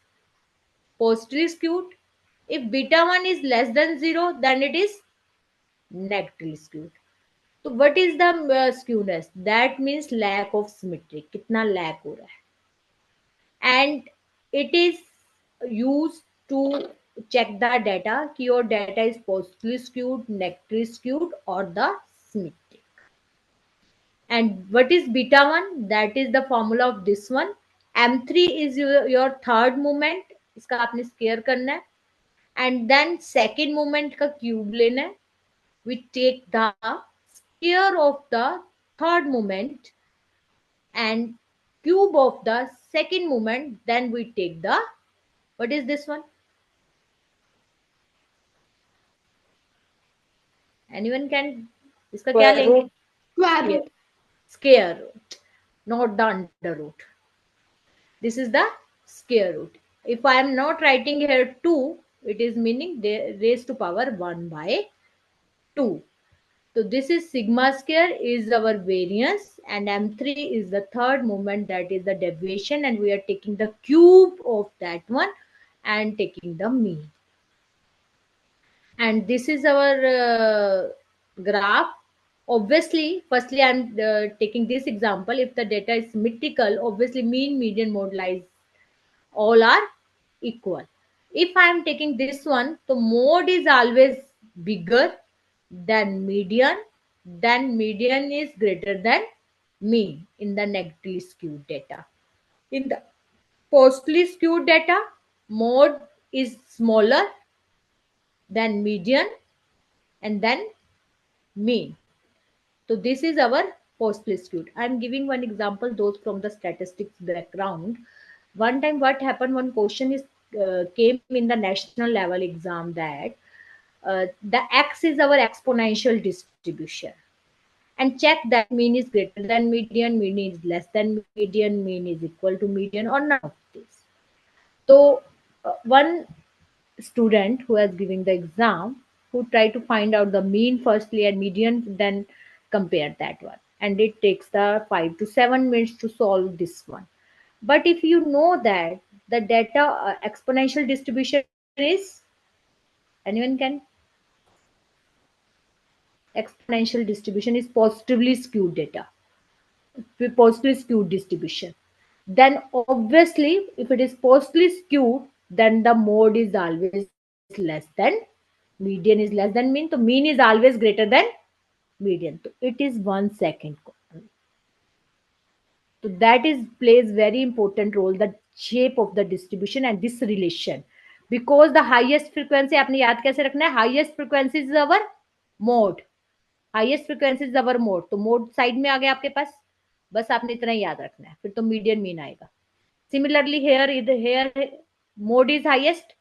positively skewed. If beta 1 is less than 0, then it is negatively skewed. So what is the skewness? That means lack of symmetry. कितना lack हो रहा है? And it is used to check the data कि your data is positively skewed, negatively skewed or the symmetric. And what is beta 1? That is the formula of this one. M3 is your third moment. इसका आपने square करना है. And then second moment का cube लेना है. We take the square of the third moment and cube of the second moment. Then we take the, what is this one? Anyone can, इसका क्या
Square
लेंगे?
root.
Square root.
Square root, not the under root. This is the square root. If I am not writing here 2, it is meaning raised to power 1 by 2. So this is sigma square is our variance and m3 is the third moment, that is the deviation, and we are taking the cube of that one and taking the mean. And this is our graph. Obviously, firstly I'm taking this example. If the data is symmetrical, obviously mean, median, mode lies all are equal. If I am taking this one, the mode is always bigger than median, then median is greater than mean in the negatively skewed data. In the positively skewed data, mode is smaller than median and then mean. So this is our positively skewed. I'm giving one example, those from the statistics background. One time what happened, one question is came in the national level exam that the x is our exponential distribution, and check that mean is greater than median, mean is less than median, mean is equal to median, or none of this. So one student who is giving the exam, who try to find out the mean firstly and median, then compare that one, and it takes the 5 to 7 minutes to solve this one. But if you know that the data exponential distribution is, anyone can, exponential distribution is positively skewed data, positively skewed distribution, then obviously if it is positively skewed, then the mode is always less than median, is less than mean, so mean is always greater than median. So it is 1 second. So that is plays very important role, the shape of the distribution and this relation, because the highest frequency, आपने याद कैसे रखना है, highest frequency is our mode, highest frequency is our mode. तो mode side में आ गया आपके पास, बस आपने इतना ही याद रखना है, फिर तो मीडियन मीन आएगा. Similarly here mode is highest,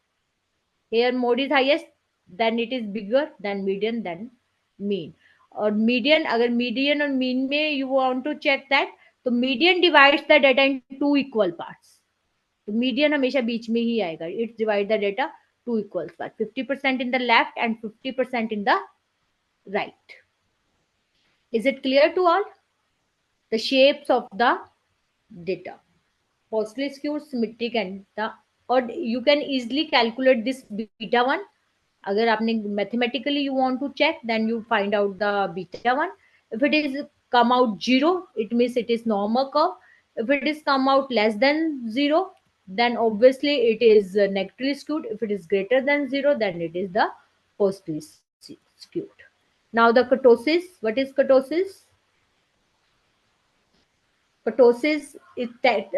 here mode is highest, then it is bigger than median, then mean. और मीडियन, अगर मीडियन और मीन में you want to check that, तो median divides the data in 2 equal parts. तो median हमेशा बीच में ही आएगा. It's divide the data 2 equal part, 50% in the left and 50% in the right. Is it clear to all? The shapes of the data. Positively skewed, symmetric, and the or you can easily calculate this beta one. अगर आपने mathematically you want to check, then you find out the beta one. If it is come out 0, it means it is normal curve. If it is come out less than 0, then obviously it is negatively skewed. If it is greater than 0, then it is the positively skewed. Now the kurtosis. What is kurtosis? Kurtosis is that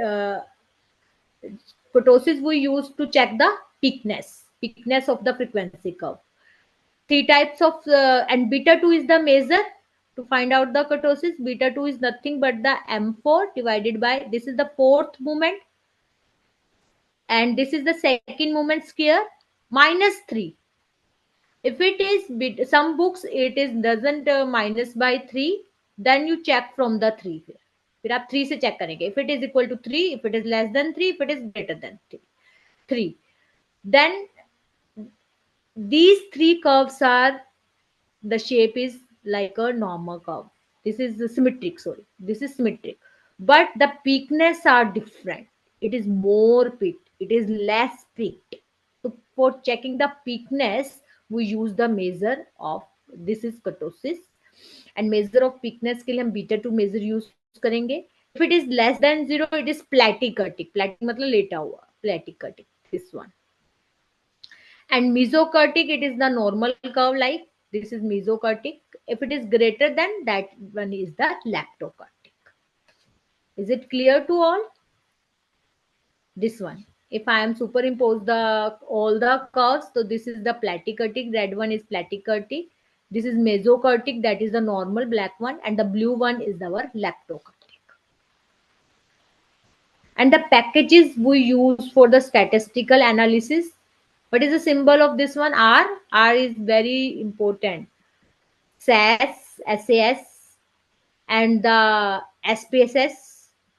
kurtosis we use to check the peakness of the frequency curve. Three types of and beta 2 is the measure to find out the kurtosis. Beta 2 is nothing but the m4 divided by, this is the fourth moment, and this is the second moment square, minus 3. If it is some books it is doesn't minus by 3, then you check from the 3. फिर आप 3 से check करेंगे. If it is equal to 3, if it is less than 3, if it is greater than 3, then these three curves are, the shape is like a normal curve. This is the symmetric, sorry, this is symmetric, but the peakness are different. It is more peaked, it is less peaked. So for checking the peakness we use the measure of, this is kurtosis, and measure of peakness के लिए हम beta 2 measure use करेंगे. If it is less than 0, it is platykurtic. Platy मतलब लेटा हुआ, platykurtic, this one. And mesokurtic, it is the normal curve, like this is mesokurtic. If it is greater than that one is the lactokurtic. Is it clear to all? This one, if I am superimpose the all the curves, so this is the platykurtic, red one is platykurtic, this is mesokurtic, that is the normal black one, and the blue one is our lactokurtic. And the packages we use for the statistical analysis, what is the symbol of this one? R. R is very important. SAS, SAS, and the SPSS,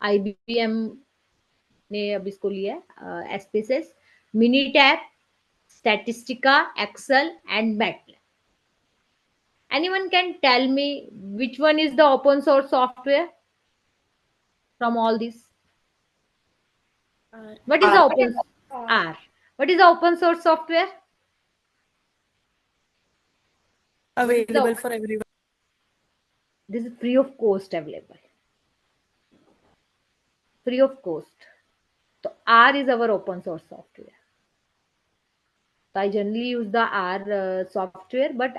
IBM ने अब इसको लिया है, SPSS, Minitab, Statistica, Excel, and MATLAB. Anyone can tell me which one is the open source software from all these? What is the open R? What is the open source software?
Available for everyone.
This is free of cost available. Free of cost. So R is our open source software. So I generally use the R software, but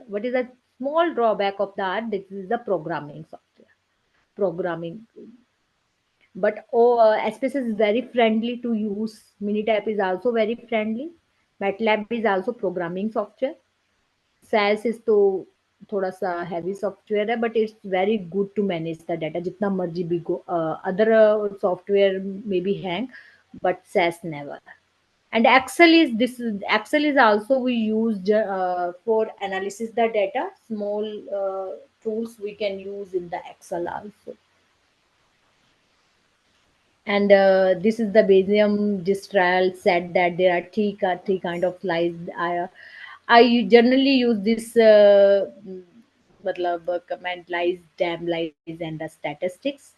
what is the small drawback of the R? This is the programming software. Programming. But SPSS is very friendly to use. Minitab is also very friendly. MATLAB is also programming software. SAS is तो थोड़ा सा heavy software है, but it's very good to manage the data. जितना मर्जी भी go, other software may be hang, but SAS never. And Excel is also we use for analysis the data. Small tools we can use in the Excel also. And this is the Bayesian trial said that there are three kind of lies. I generally use this comment lies, damn lies, and the statistics.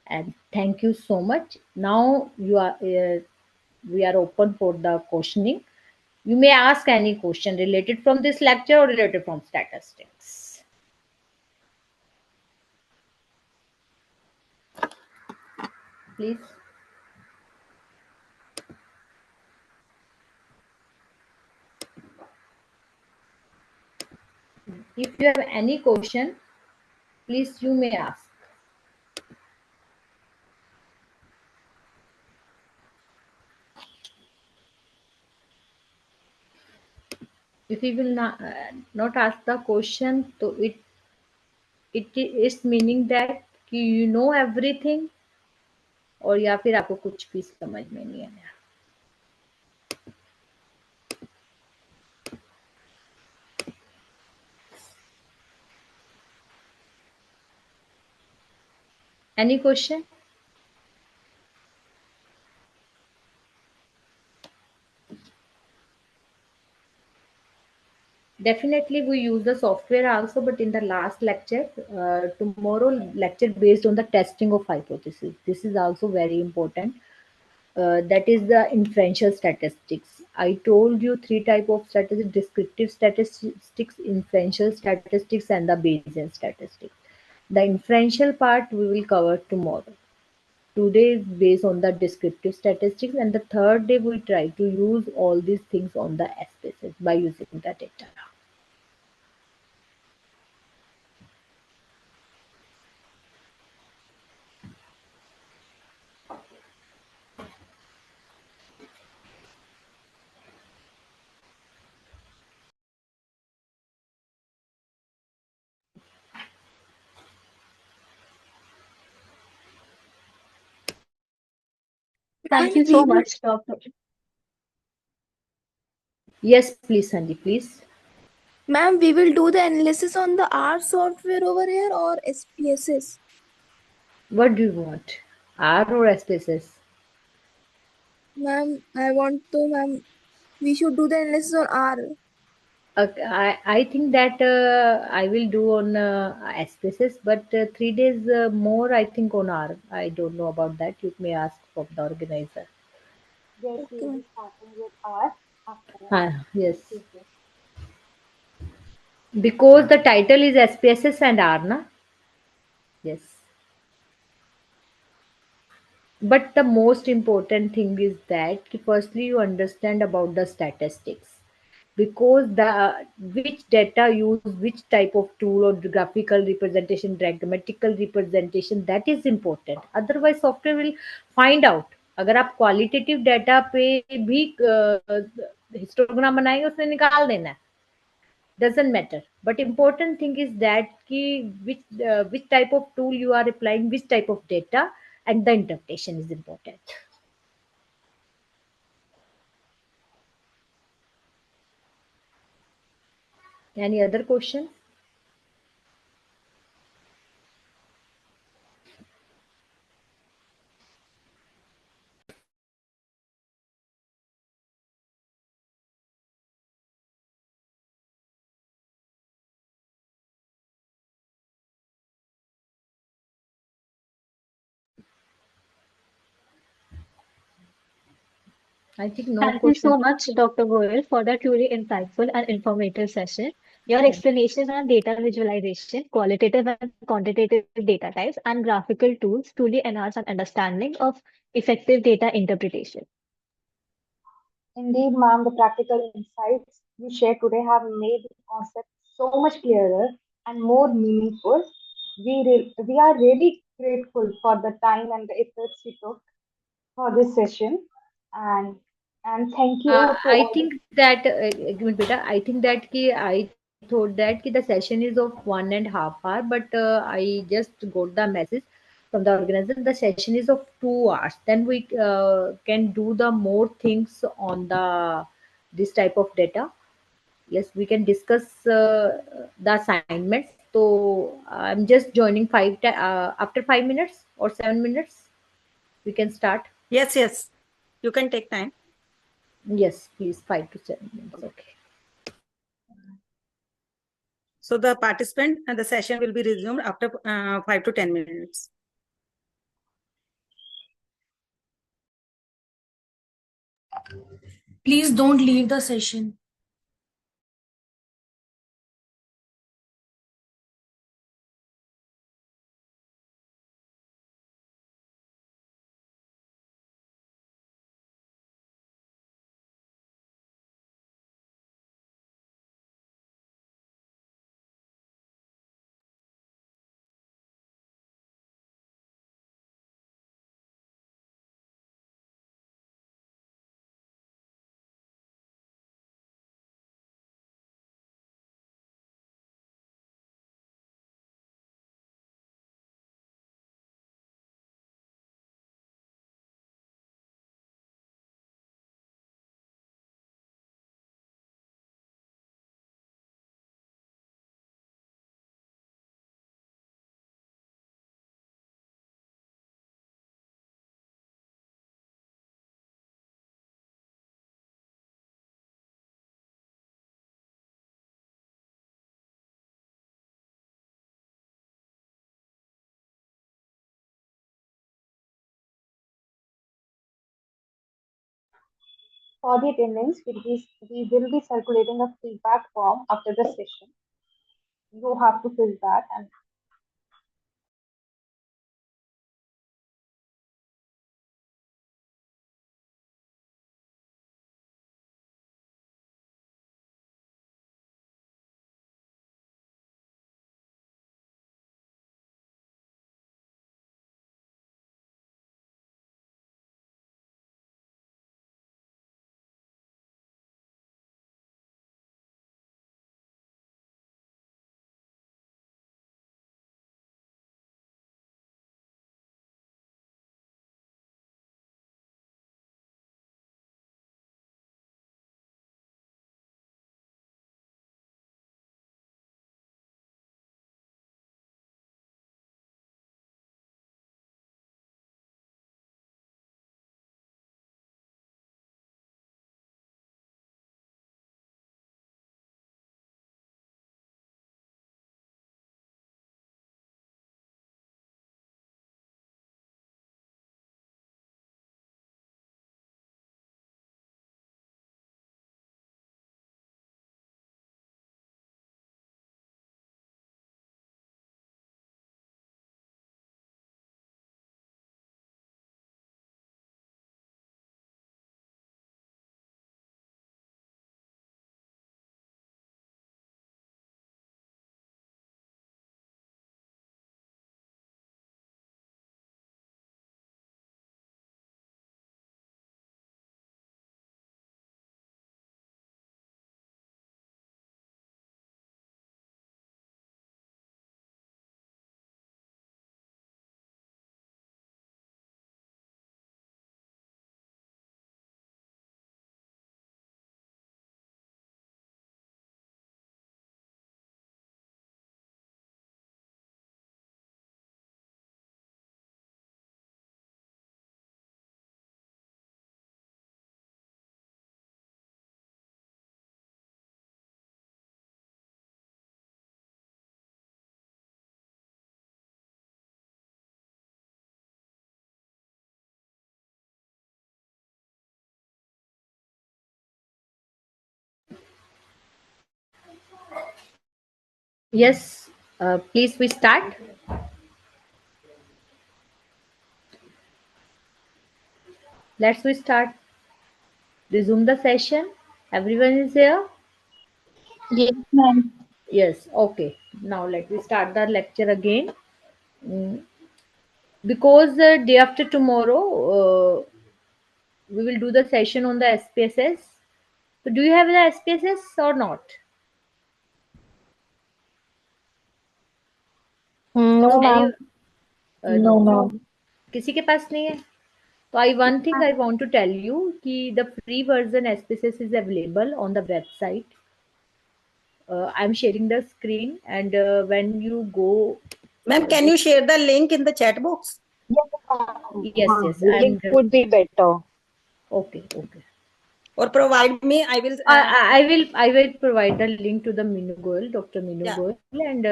And thank you so much. Now we are open for the questioning. You may ask any question related from this lecture or related from statistics. Please. If you have any question, please you may ask. If you will not ask the question, so it is meaning that you know everything, और या फिर आपको कुछ भी समझ में नहीं आया. Any question? Definitely, we use the software also, but in the last lecture, tomorrow lecture based on the testing of hypothesis. This is also very important. That is the inferential statistics. I told you three type of statistics: descriptive statistics, inferential statistics, and the Bayesian statistics. The inferential part we will cover tomorrow. Today is based on the descriptive statistics, and the third day we try to use all these things on the SPSS by using the data.
Ma'am,
Thank you
we
so
will,
much, Dr.
Yes, please, Sandy, please.
ma'am, we will do the analysis on the R software over here or SPSS.
What do you want? R or SPSS?
Ma'am, I want to, ma'am, we should do the analysis on R.
I think that I will do on SPSS, but 3 days more I think on R. I don't know about that. You may ask from the organizer.
Yes, we
Okay,
will
ma'am.
be starting with R after
Yes,
Tuesday.
because the title is SPSS and R, na? Yes. But the most important thing is that firstly you understand about the statistics, because the which data use which type of tool or graphical representation, diagrammatical representation, that is important. Otherwise software will find out. अगर आप qualitative data पे भी histogram बनाएंगे उसने निकाल देना है. Doesn't matter, but important thing is that ki which type of tool you are applying, which type of data, and the interpretation is important. Any other question? I think no
Thank you
question.
so much, Dr. Goyal, for the truly insightful and informative session. Your
Thank
explanation on data visualization, qualitative and quantitative data types, and graphical tools truly enhance an understanding of effective data interpretation. Indeed, ma'am, the practical insights you shared today have made the concept so much clearer and more meaningful. We are really grateful for the time and the efforts you took for this session, and thank you to
I
all the.
think that एक minute बेटा, I think that कि I thought that कि the session is of 1.5 hours, but I just got the message from the organizer the session is of 2 hours. Then we can do the more things on the this type of data. Yes, we can discuss the assignments. So I'm just joining after 5 minutes or 7 minutes. We can start.
Yes, yes. You can take time.
Yes, please, 5 to 7 minutes. Okay.
So the participant and the session will be resumed after 5 to 10 minutes.
Please don't leave the session.
For the attendance, we will be circulating a feedback form after the session. You have to fill that, and
Yes, please we start. Let's we start. Resume the session. Everyone is here?
Yes, ma'am.
Yes, okay. Now let me start the lecture again. Mm, because the day after tomorrow, we will do the session on the SPSS. So, do you have the SPSS or not?
no,
Any,
ma'am.
no.
No, ma'am.
किसी के पास नहीं है? So, I one thing I want to tell you कि the free version SPSS is available on the website. I'm sharing the screen, and when you go,
Ma'am, can you share the link in the chat box?
yes,
Link
and
would be better.
okay.
Or provide me, I will.
I will provide the link to the Minu Goel, Dr. Minu
Yeah.
Goel, and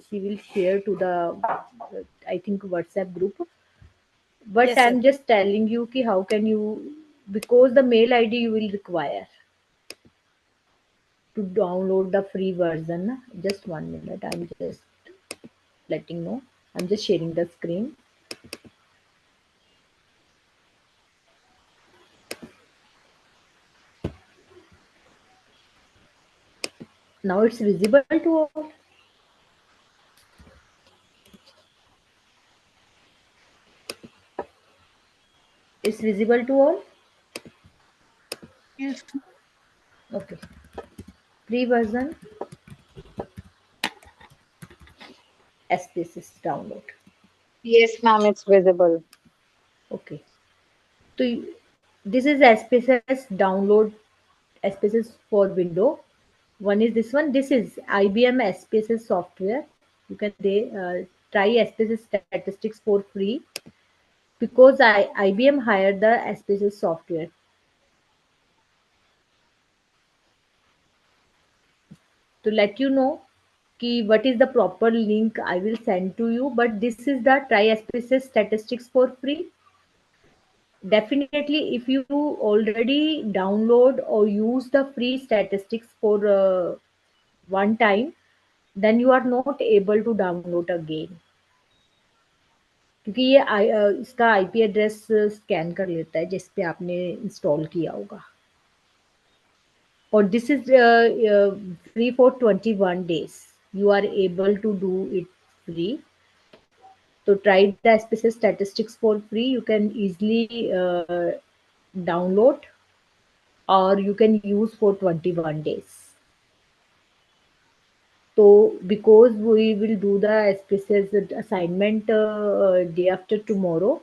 she will share to the I think WhatsApp group. But
Yes,
I'm
sir.
just telling you ki how can you, because the mail ID you will require to download the free version. Na? Just 1 minute. I'm just letting know. I'm just sharing the screen. Now it's visible to all. It's visible to all.
Yes.
Okay. Free version SPSS download.
Yes, ma'am, it's visible.
Okay. So this is SPSS download SPSS for window. One is this one. This is IBM SPSS software. You can try SPSS statistics for free because IBM hired the SPSS software. To let you know कि what is the proper link I will send to you. But this is the try SPSS statistics for free. definitely if you already download or use the free statistics for one time, then you are not able to download again, क्योंकि ये इसका IP address scan कर लेता है जिस पे आपने install किया होगा. और this is free for 21 days. You are able to do it free. So try the SPSS statistics for free. You can easily download, or you can use for 21 days. So because we will do the SPSS assignment day after tomorrow,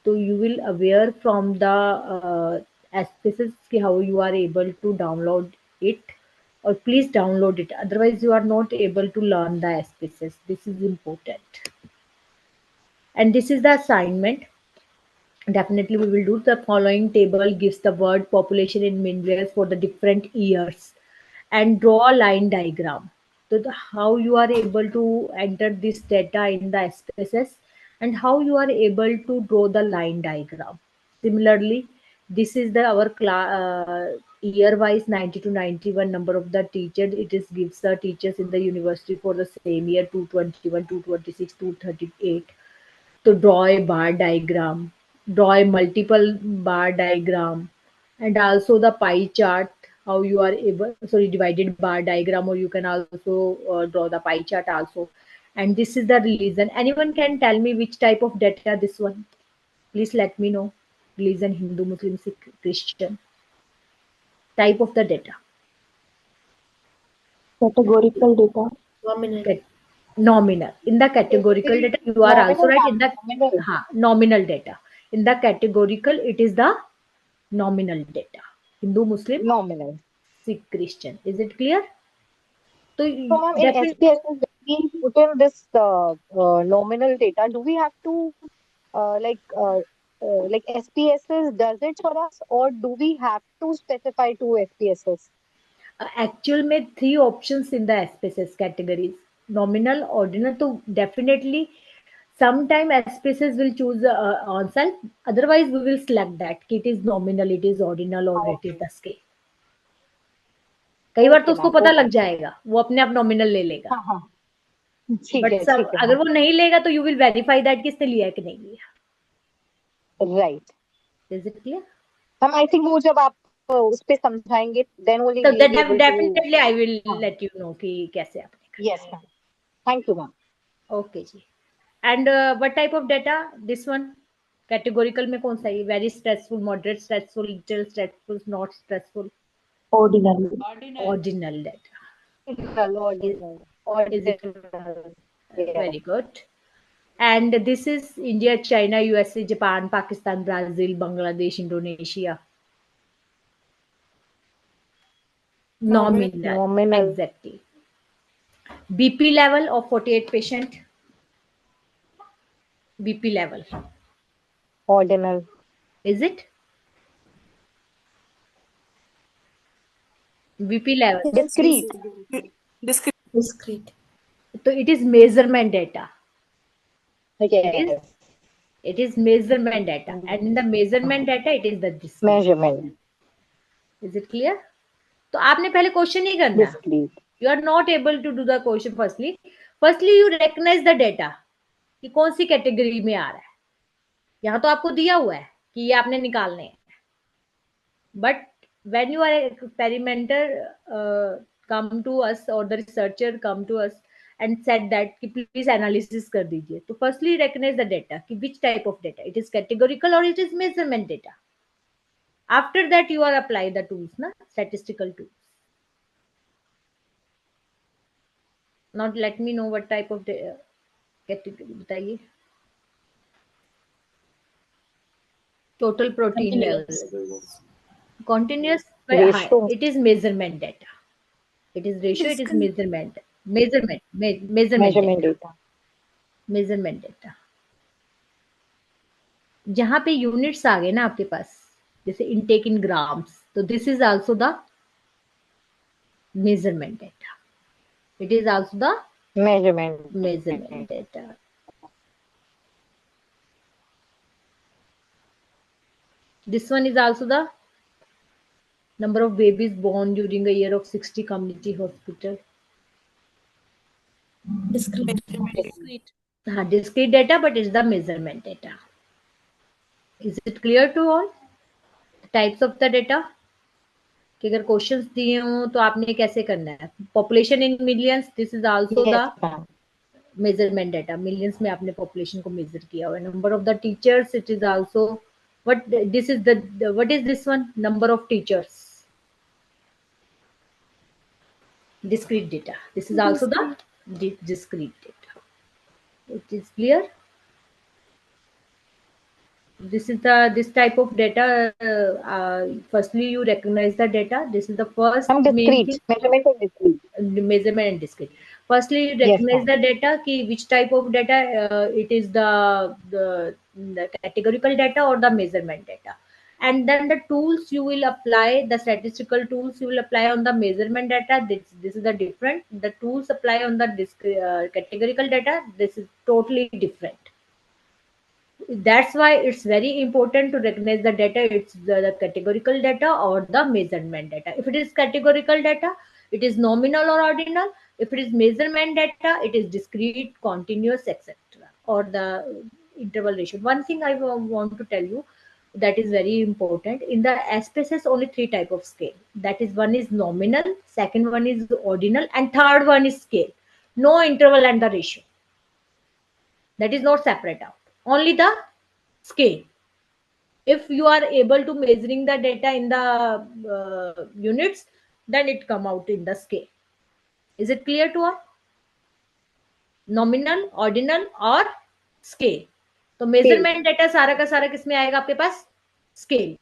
so you will aware from the SPSS how you are able to download it, or please download it. Otherwise, you are not able to learn the SPSS. This is important. And this is the assignment. Definitely, we will do the following table gives the world population in millions for the different years, and draw a line diagram. So how you are able to enter this data in the SPSS, and how you are able to draw the line diagram. Similarly, this is the our year wise 90 to 91 number of the teachers. It is gives the teachers in the university for the same year 221, 226, 238. To draw a bar diagram, draw a multiple bar diagram, and also the pie chart, how you are able, sorry, divided bar diagram, or you can also draw the pie chart also. And this is the religion. Anyone can tell me which type of data this one? Please let me know. Religion, Hindu, Muslim, Sikh, Christian. Type of the data.
Categorical data.
Nominal.
Nominal. In the categorical data, you are also right. In the nominal data. In the categorical, it is the nominal data. Hindu, Muslim,
Nominal.
Sikh, Christian. Is it clear? So
So, ma'am, in SPSS, when we put in this nominal data, do we have to like SPSS does it for us, or do we have to specify two SPSS?
actual में 3 options in the SPSS categories. Nominal, ordinal. So definitely sometime SPSS will choose on self. Otherwise, we will select that it is nominal, it is ordinal, or it is the scale. कई बार तो
Okay,
उसको
ma'am.
पता
Okay.
लग जाएगा, वो अपने आप nominal ले लेगा.
हाँ हाँ ठीक
बट
है
सब
ठीक है
अगर वो नहीं लेगा तो यू विल वेरीफाई दैट किसने लिया है कि नहीं लिया.
Right
is it clear?
Ma'am I think वो जब आप उस पे समझाएंगे then only
So
we
that
will be able to.
definitely I will let you know कि कैसे आपने करना.
Yes ma'am thank you ma'am.
Okay जी. And what type of data this one? Categorical में कौन सा है? Very stressful, moderate stressful, little stressful, not stressful?
Ordinal.
Ordinal data.
Ordinal
Is it
ordinal
very good? And this is India, China, USA, Japan, Pakistan, Brazil, Bangladesh, Indonesia. Nominal.
Nominal.
Exactly. BP level of 48 patient. BP level.
Ordinal.
Is it? BP level.
Discrete.
Discrete.
So it is measurement data.
Yes
It is measurement data. And in the measurement data, it is the discrete.
Measurement.
Is it clear? तो आपने पहले question नहीं करना.
Discrete.
You are not able to do the question firstly. Firstly, you recognize the data कि कौन सी category में आ रहा है. यहाँ तो आपको दिया हुआ है कि ये आपने निकालने हैं. But when you are an experimenter come to us, or the researcher come to us and said that कि please analysis कर दीजिए, तो firstly recognize the data कि which type of data, it is categorical or it is measurement data. After that you are apply the tools na, statistical tools. Not let me know what type of category बताइए. Total protein level. Continuous,
Ratio.
it is measurement data. It is ratio, it is measurement. Measurement
measurement
data.
Data.
Measurement data. जहां पे units आ गए ना आपके पास, जैसे intake in grams, तो this is also the measurement data. It is also the
measurement.
measurement data. This one is also the number of babies born during a year of 60 community hospital.
Discrete.
Discrete data, but it's the measurement data. Is it clear to all? The types of the data. कि अगर questions दिए हों तो आपने कैसे करना है? Population in millions, this is also the
Yes, ma'am.
Measurement data. Millions में आपने पॉपुलेशन को मेजर किया हुआ है. Number of the teachers, it is also what this is the what is this one? Number of teachers. Discrete data. This is also the discrete data. It is clear. This is this type of data. Firstly, you recognize the data. This is the first
Ma'am,
main
discrete.
thing.
Measurement and discrete.
Measurement and discrete. Firstly, you
Yes,
recognize
ma'am.
the data ki which type of data. It is the categorical data or the measurement data, and then the tools you will apply, the statistical tools you will apply on the measurement data. This is the different. The tools apply on the categorical data. This is totally different. That's why it's very important to recognize the data. It's the categorical data or the measurement data. If it is categorical data, it is nominal or ordinal. If it is measurement data, it is discrete, continuous, etc. or the interval ratio. One thing I want to tell you that is very important. In the SPSS, only three type of scale. That is, one is nominal, second one is ordinal, and third one is scale. No interval and the ratio. That is not separate out. Only the scale. If you are able to measuring the data in the units, then it come out in the scale. Is it clear to all? Nominal, ordinal और scale. तो measurement data सारा का सारा किसमें आएगा आपके पास? Scale.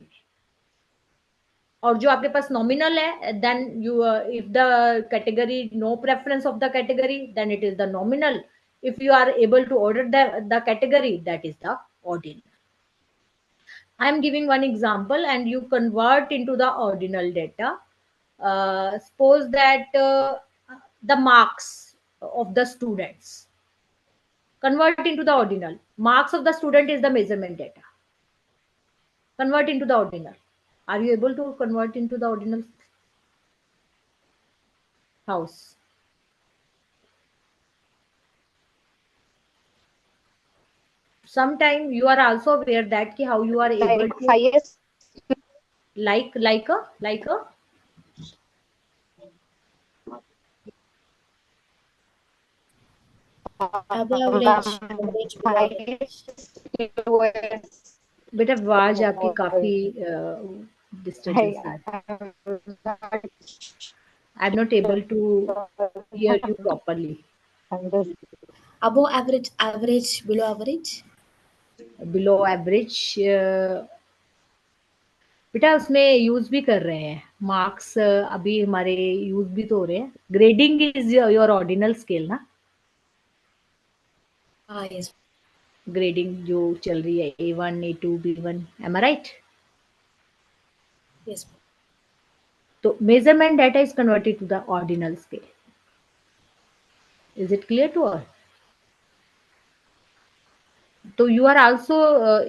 और जो आपके पास nominal है, then you if the category no preference of the category, then it is the nominal. If you are able to order the category, that is the ordinal. I am giving one example and you convert into the ordinal data. Suppose that the marks of the students. Convert into the ordinal. Marks of the student is the measurement data. Convert into the ordinal. Are you able to convert into the ordinal house? Sometime you are also aware that how you are able to
Highest.
like a
Average. Average. Below
Highest lowest.
बेटा आवाज आपकी काफी disturbance है. I'm not able to hear you properly.
Above average. Average. Below average.
Below average. बेटा उसमें use भी कर रहे हैं मार्क्स. अभी हमारे यूज भी तो हो रहे हैं. Grading is your ordinal scale ना.
Yes.
ग्रेडिंग जो चल रही है A1, A2, B1. Am I right?
Yes.
तो measurement data is converted to the ordinal scale. Is it clear to all? तो you are also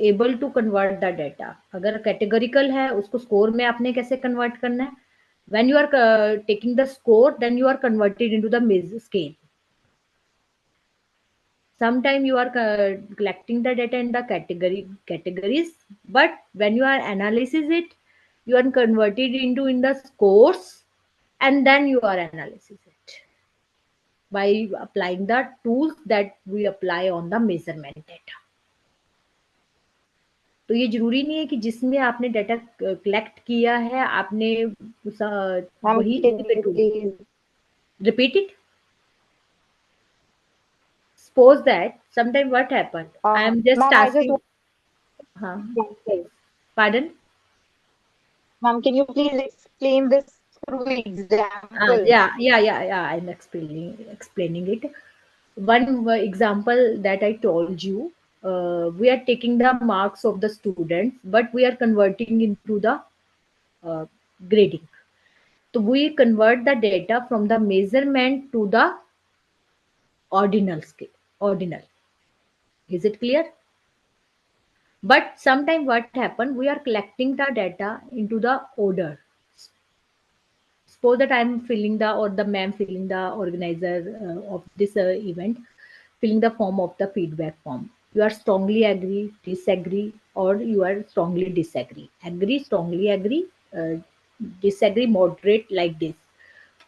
able to convert the data. अगर categorical है उसको score में आपने कैसे कन्वर्ट करना है? When you are taking the score, then you are converted into the scale. Sometime you are collecting the data in the categories, but when you are analysis it, you are converted into in the scores, and then you are analysis it by applying the tools that we apply on the measurement data. तो ये जरूरी नहीं है कि जिसमें आपने data collect किया है आपने वही repeat it. Suppose that sometime what happened? I am just asking. Pardon?
Ma'am, can you please explain this through example?
Yeah. I'm explaining it. One example that I told you. We are taking the marks of the students, but we are converting into the grading. So we convert the data from the measurement to the ordinal scale. Ordinal. Is it clear? But sometimes what happen, we are collecting the data into the order. Suppose that I'm filling the, or the ma'am filling the organizer of this event, filling the form of the feedback form. You are strongly agree, disagree, or you are strongly disagree. Agree, strongly agree, disagree, moderate, like this.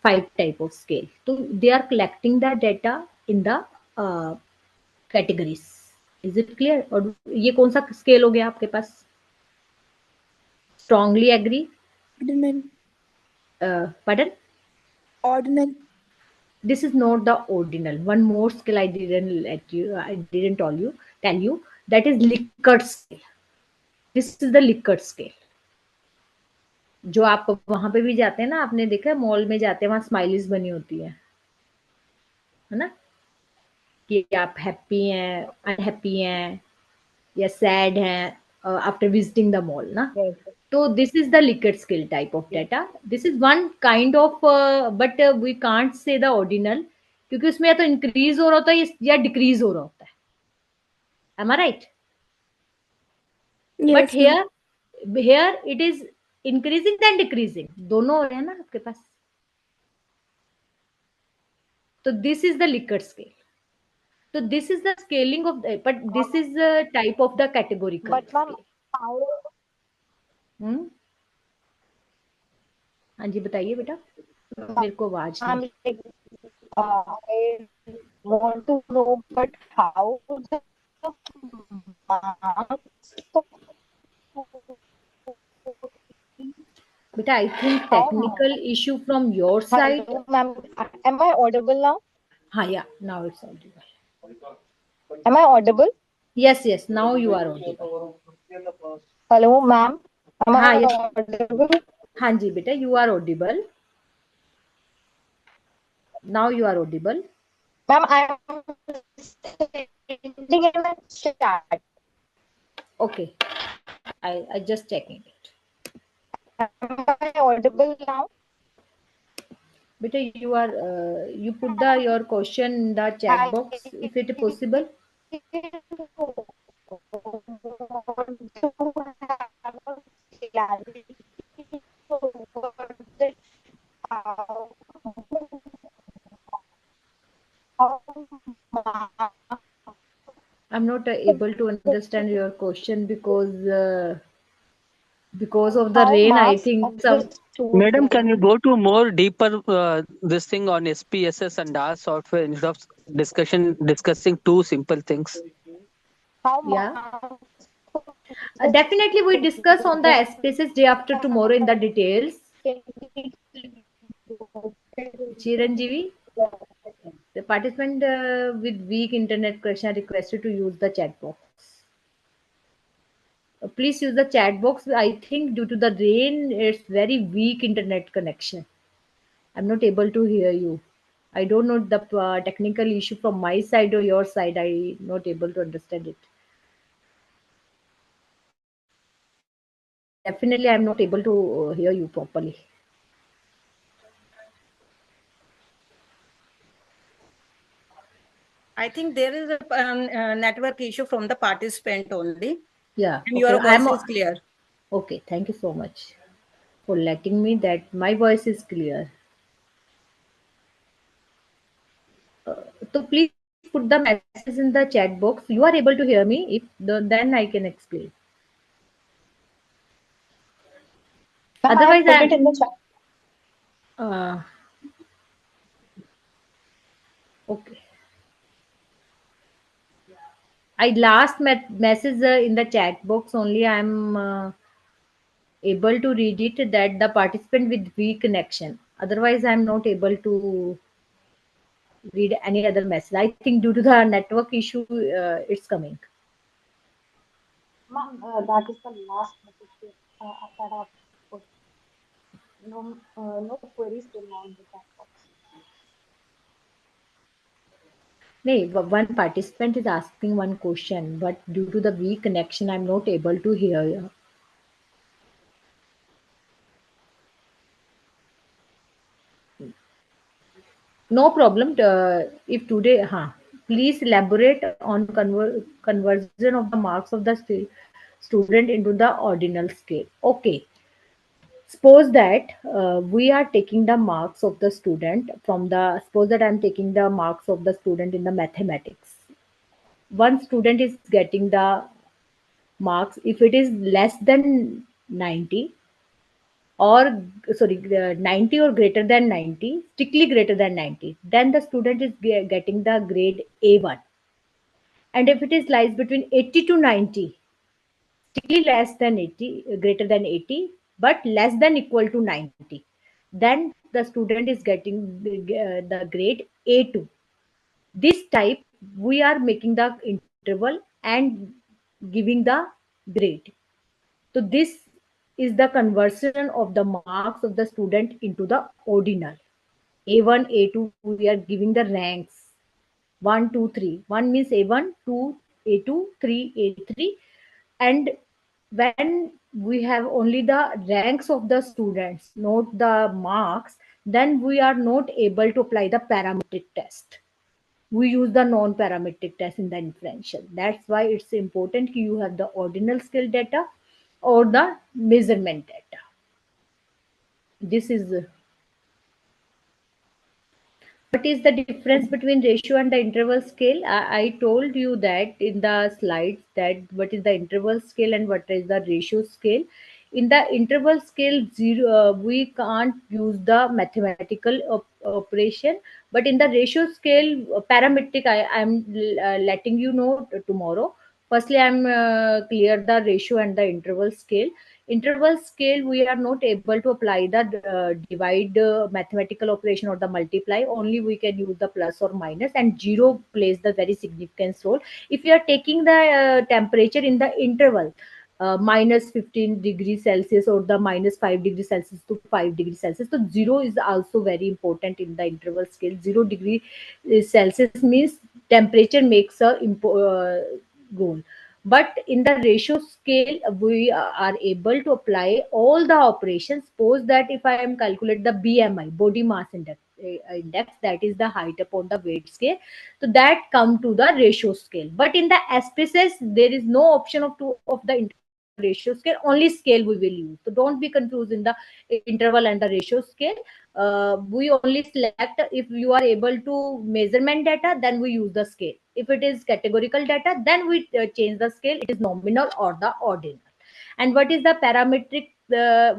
5 type of scale. So they are collecting the data in the categories. Is it clear? और ये कौन सा scale हो गया आपके पास? Strongly agree.
Ordinal.
Pardon?
Ordinal.
This is not the ordinal. One more skill I didn't let you. I didn't tell you that is Likert scale. This is the Likert scale. जो आप वहां पे भी जाते हैं ना, आपने देखा है मॉल में जाते हैं, वहां स्माइलीज बनी होती है ना, कि आप हैप्पी हैं, अनहैप्पी हैं, या सैड हैं आफ्टर विजिटिंग द मॉल ना.
Yes.
So this is the Likert scale type of data. This is one kind of, but we can't say the ordinal, क्योंकि उसमें या तो इंक्रीज हो रहा होता है या डिक्रीज हो रहा होता है. Am I right?
Yes,
But here it is increasing and decreasing. दोनों है ना आपके पास. So this is the Likert scale. So this is the scaling of the, but this is the type of the categorical
But ma'am,
scale.
how
हम्म. हाँ जी बताइए बेटा, मेरे को आवाज
I'm
नहीं.
like, I want to know, but how the marks
बेटा I think
how
technical issue from your side.
hello ma'am, am I audible now?
हाँ, या now it's Audible.
Am I audible?
Yes, now you are audible.
Hello ma'am, am
हाँ,
I
yes.
audible?
हाँ जी बेटा, you are audible. Now you are audible.
Ma'am, I am sending in the chat.
Okay, I just checking it.
Am I audible now?
बेटा you are you put the your question in the chat
I
box if it is possible.
want to have a clarity over the how
I'm not able to understand your question because of the
how
rain. I
marks
think
of the
some.
Madam, can
student.
you go to more deeper this thing on SPSS and R software instead of discussing two simple things?
How
Yeah.
marks of the
Definitely we discuss on the
student
SPSS day after tomorrow in the details.
can be included.
Chiranjeevi, the participant with weak internet connection are requested to use the chat box. Please use the chat box. I think due to the rain, it's very weak internet connection. I'm not able to hear you. I don't know the technical issue from my side or your side. I'm not able to understand it. Definitely, I'm not able to hear you properly.
I think there is a network issue from the participant only,
Yeah.
and your
Okay.
voice is clear.
Okay. Thank you so much for letting me that my voice is clear. So please put the message in the chat box. You are able to hear me. If then I can explain.
Ma'am, I have
Otherwise,
put it in the chat.
uh, okay. I last message in the chat box only. I'm able to read it that the participant with weak connection. Otherwise, I'm not able to read any other message. I think due to the network issue, it's coming.
Ma'am, that is the last message that I've put. No queries till now in the chat box.
No, one participant is asking one question, but due to the weak connection, I'm not able to hear. No problem. If today, please elaborate on conversion of the marks of the student into the ordinal scale. Okay, suppose that we are taking the marks of the student from the, suppose that I'm taking the marks of the student in the mathematics. One student is getting the marks if it is less than 90, or sorry, 90 or greater than 90, strictly greater than 90, then the student is getting the grade A1. And if it is lies between 80 to 90, strictly less than 80, greater than 80, but less than equal to 90, then the student is getting the grade A2. This type, we are making the interval and giving the grade. So this is the conversion of the marks of the student into the ordinal. A1, A2, we are giving the ranks. 1, 2, 3. 1 means A1, 2, A2, 3, A3. And when we have only the ranks of the students, not the marks, then we are not able to apply the parametric test. We use the non-parametric test in the inferential. That's why it's important you have the ordinal scale data or the measurement data. This is what is the difference between ratio and the interval scale. I told you that in the slides that what is the interval scale and what is the ratio scale. In the interval scale, we can't use the mathematical operation, but in the ratio scale, parametric, I'm letting you know tomorrow. Firstly, I'm clear the ratio and the interval scale. Interval scale, we are not able to apply the divide mathematical operation or the multiply. Only we can use the plus or minus, and zero plays the very significant role. If you are taking the temperature in the interval, minus 15 degrees Celsius or the minus 5 degrees Celsius to 5 degrees Celsius. So zero is also very important in the interval scale. 0 degree Celsius means temperature makes a goal. But in the ratio scale, we are able to apply all the operations. Suppose that if I am calculate the BMI, body mass index, that is the height upon the weight scale, so that come to the ratio scale. But in the SPSS, there is no option of the interval and the ratio scale. Only scale we will use. So don't be confused in the interval and the ratio scale. We only select if you are able to measurement data, then we use the scale. If it is categorical data, then we change the scale. It is nominal or the ordinal. And what is the parametric,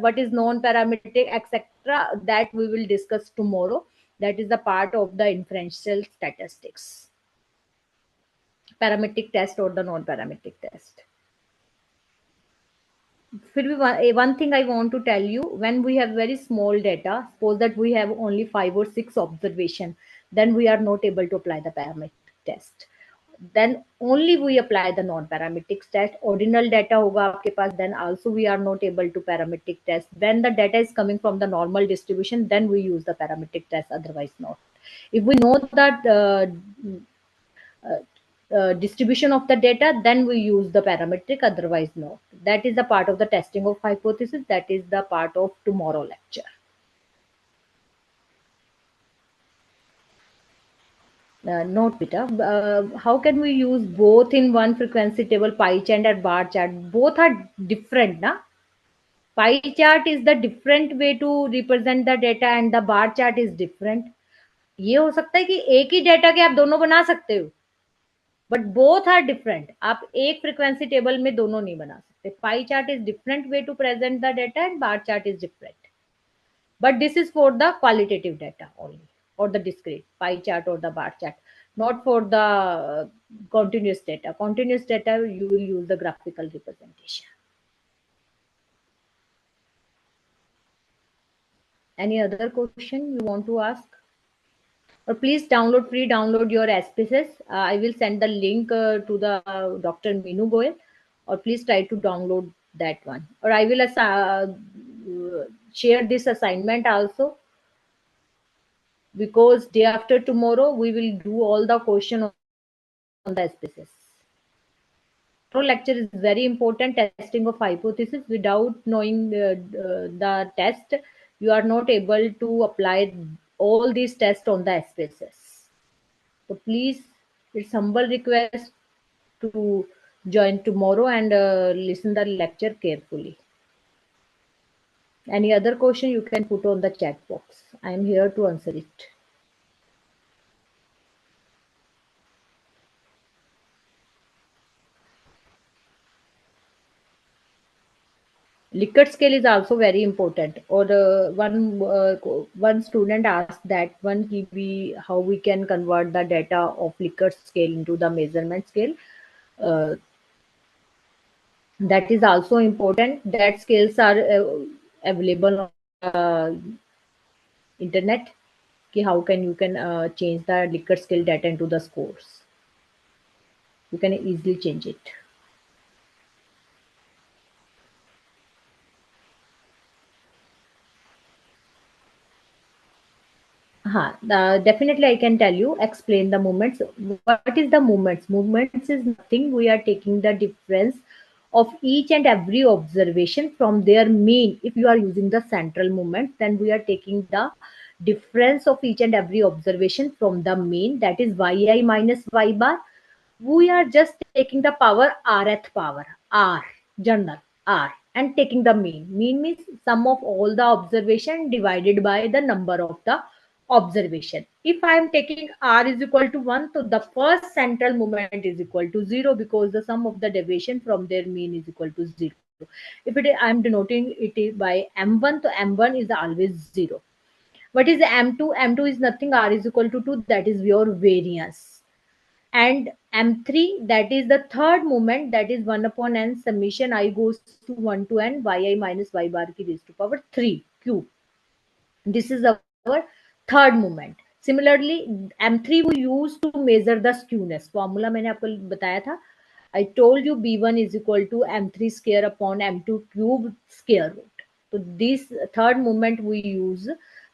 what is non-parametric, etc., that we will discuss tomorrow. That is the part of the inferential statistics, parametric test or the non-parametric test. One thing I want to tell you, when we have very small data, suppose that we have only 5 or 6 observation, then we are not able to apply the parametric test. Then only we apply the non-parametric test. Ordinal data hoga aapke paas, then also we are not able to parametric test. When the data is coming from the normal distribution, then we use the parametric test, otherwise not. If we know that distribution of the data, then we use the parametric, otherwise no. That is the part of the testing of hypothesis. That is the part of tomorrow lecture. Note beta. How can we use both in one frequency table, pie chart and bar chart? Both are different, na? Pie chart is the different way to represent the data and the bar chart is different. ये हो सकता है कि एक ही data के आप दोनों बना सकते हो, बट बोथ आर डिफरेंट. आप एक फ्रीक्वेंसी टेबल में दोनों नहीं बना सकते. Pie chart is different way to present the data and bar chart is different. But this is for the qualitative data only, or the discrete pie chart or the bar chart, not for the continuous data. Continuous data, you will use the graphical representation. Any other question you want to ask? Or please free download your SPSS. I will send the link to the Dr. Meenu Goyal, or please try to download that one. Or I will share this assignment also, because day after tomorrow we will do all the question on the SPSS. Tomorrow lecture is very important, testing of hypothesis. Without knowing the test, you are not able to apply all these tests on the SPSS. So please, it's humble request to join tomorrow and listen the lecture carefully. Any other question you can put on the chat box. I am here to answer it. Likert scale is also very important. Or one student asked that how we can convert the data of Likert scale into the measurement scale. Uh, that is also important. That scales are available on internet. How can you can change the Likert scale data into the scores? You can easily change it. Definitely, I can tell you, explain the movements. What is the movements? Movements is nothing. We are taking the difference of each and every observation from their mean. If you are using the central movement, then we are taking the difference of each and every observation from the mean. That is yi minus y bar. We are just taking the power rth power, r, general, r, and taking the mean. Mean means sum of all the observation divided by the number of the observation. If I am taking r is equal to 1, so the first central moment is equal to 0 because the sum of the deviation from their mean is equal to 0. If I am denoting it by m1, so m1 is always 0. What is m2? M2 is nothing, r is equal to 2, that is your variance. And m3, that is the third moment, that is 1 upon n summation I goes to 1 to n yi minus y bar ki raised to power 3 cube. This is our third moment. Similarly, m3 we use to measure the skewness. Formula मैंने आपको बताया था. I told you b1 is equal to m3 square upon m2 cube square root. So this third moment we use.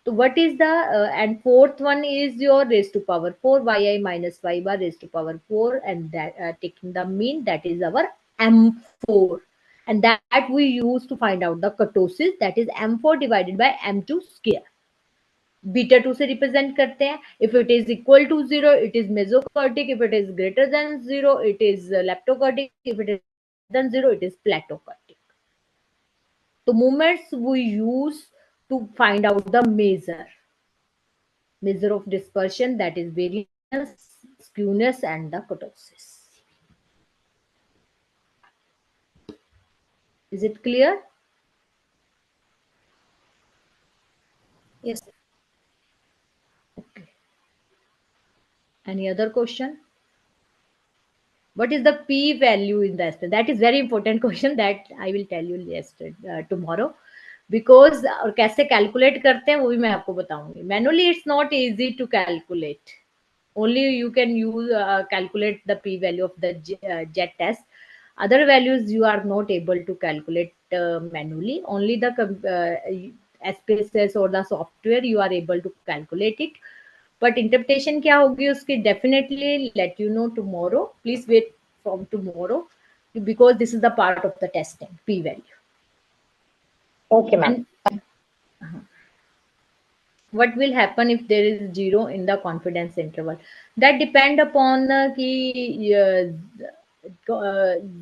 So what is the and fourth one is your raised to power 4 yi minus y bar raised to power 4, and that taking the mean, that is our m4, and that we use to find out the kurtosis, that is m4 divided by m2 square. Beta 2 से represent करते हैं. If it is equal to 0, it is mesokurtic. If it is greater than 0, it is leptokurtic. If it is less than 0, it is platokurtic. The moments we use to find out the measure of dispersion, that is variance, skewness, and the kurtosis. Is it clear?
Yes.
Okay. Any other question? What is the p value in the estimate? That is very important question that I will tell you tomorrow. Because और कैसे calculate करते हैं वो भी मैं आपको बताऊंगी. Manually it's not easy to calculate. Only you can use calculate the p value of the jet test. Other values you are not able to calculate manually. Only the SPSS or the software you are able to calculate it. But interpretation क्या होगी उसकी, definitely let you know tomorrow. Please wait from tomorrow because this is the part of the testing, p value.
Okay, ma'am.
And what will happen if there is 0 in the confidence interval? That depend upon the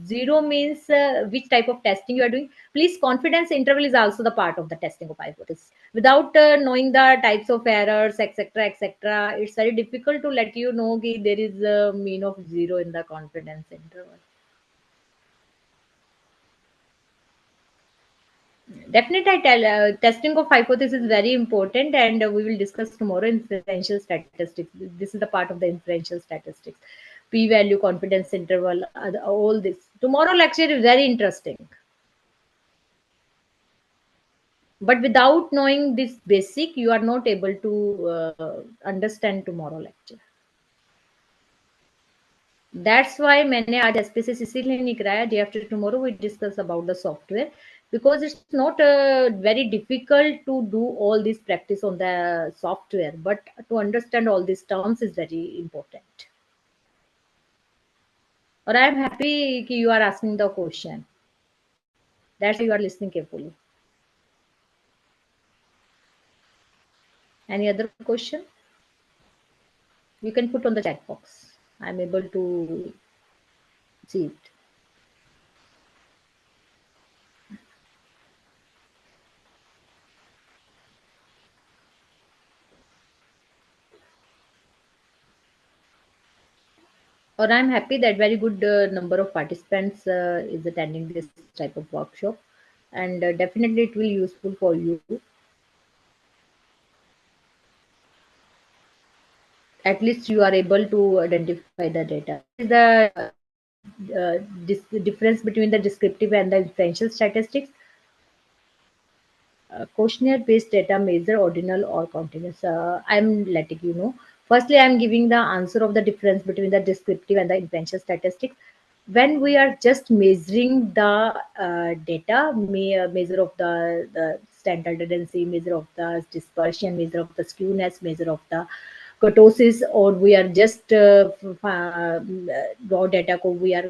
0 means which type of testing you are doing. Please, confidence interval is also the part of the testing of hypothesis. Without knowing the types of errors, etc., etc., it's very difficult to let you know that there is a mean of 0 in the confidence interval. Definitely, I tell testing of hypothesis is very important, and we will discuss tomorrow inferential statistics. This is the part of the inferential statistics, p-value, confidence interval, all this. Tomorrow lecture is very interesting, but without knowing this basic, you are not able to understand tomorrow lecture. That's why मैंने आज SPSS इसीलिए नहीं कराया. Day after tomorrow we discuss about the software, because it's not very difficult to do all this practice on the software, but to understand all these terms is very important. Or I am happy कि you are asking the question. That's why you are listening carefully. Any other question? You can put on the chat box. I'm able to see it. Or I'm happy that very good number of participants is attending this type of workshop, and definitely it will useful for you. At least you are able to identify the data. What is the difference between the descriptive and the inferential statistics? Questionnaire based data measure ordinal or continuous. I'm letting you know. Firstly, I'm giving the answer of the difference between the descriptive and the inferential statistics. When we are just measuring the data, measure of the standard tendency, measure of the dispersion, measure of the skewness, measure of the kurtosis, or we are just raw data ko we are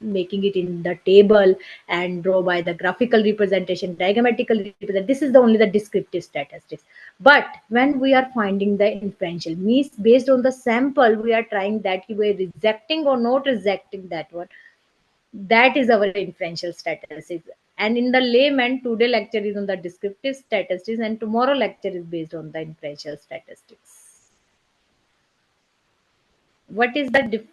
making it in the table and draw by the graphical representation, diagrammatical representation. This is the only the descriptive statistics. But when we are finding the inferential, means based on the sample, we are trying that we are rejecting or not rejecting that one. That is our inferential statistics. And in the layman, today lecture is on the descriptive statistics, and tomorrow lecture is based on the inferential statistics. What is the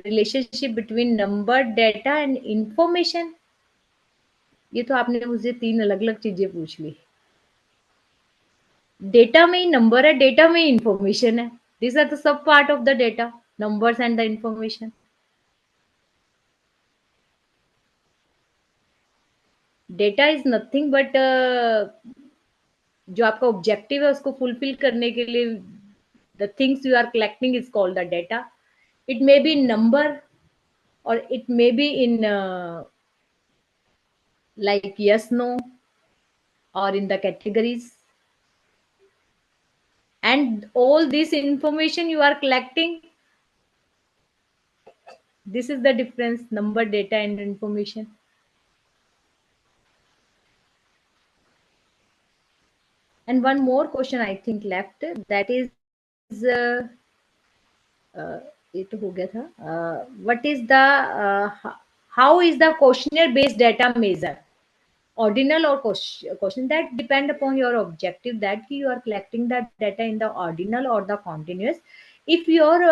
relationship between number, data and information? ये तो आपने मुझे 3 अलग-अलग चीजें पूछ ली। Data में ही number है, data में ही इंफॉर्मेशन है। These are the sub part of the data, numbers and the information. Data is nothing but जो आपका ऑब्जेक्टिव है उसको फुलफिल करने के लिए the things you are collecting is called the data. It may be in number or it may be in like yes, no, or in the categories. And all this information you are collecting, this is the difference, number, data and information. And one more question I think left, that is ये तो हो गया था. What is the how is the questionnaire based data measure? Ordinal or question, that depend upon your objective, that you are collecting that data in the ordinal or the continuous. If your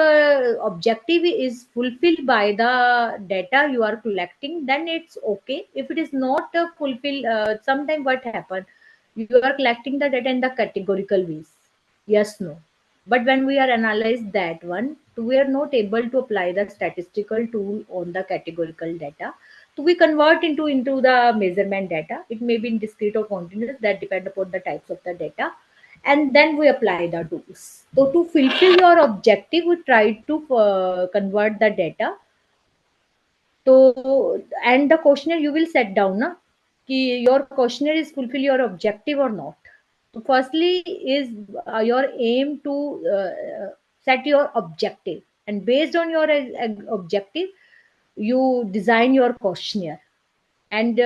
objective is fulfilled by the data you are collecting, then it's okay. If it is not fulfilled, sometime what happen, you are collecting the data in the categorical ways, yes, no. But when we are analyze that one, we are not able to apply the statistical tool on the categorical data. So we convert into the measurement data. It may be in discrete or continuous, that depend upon the types of the data. And then we apply the tools. So to fulfill your objective, we try to convert the data. So, and the questionnaire you will set down, na, कि your questionnaire is fulfill your objective or not. So firstly is your aim to set your objective, and based on your objective, you design your questionnaire. And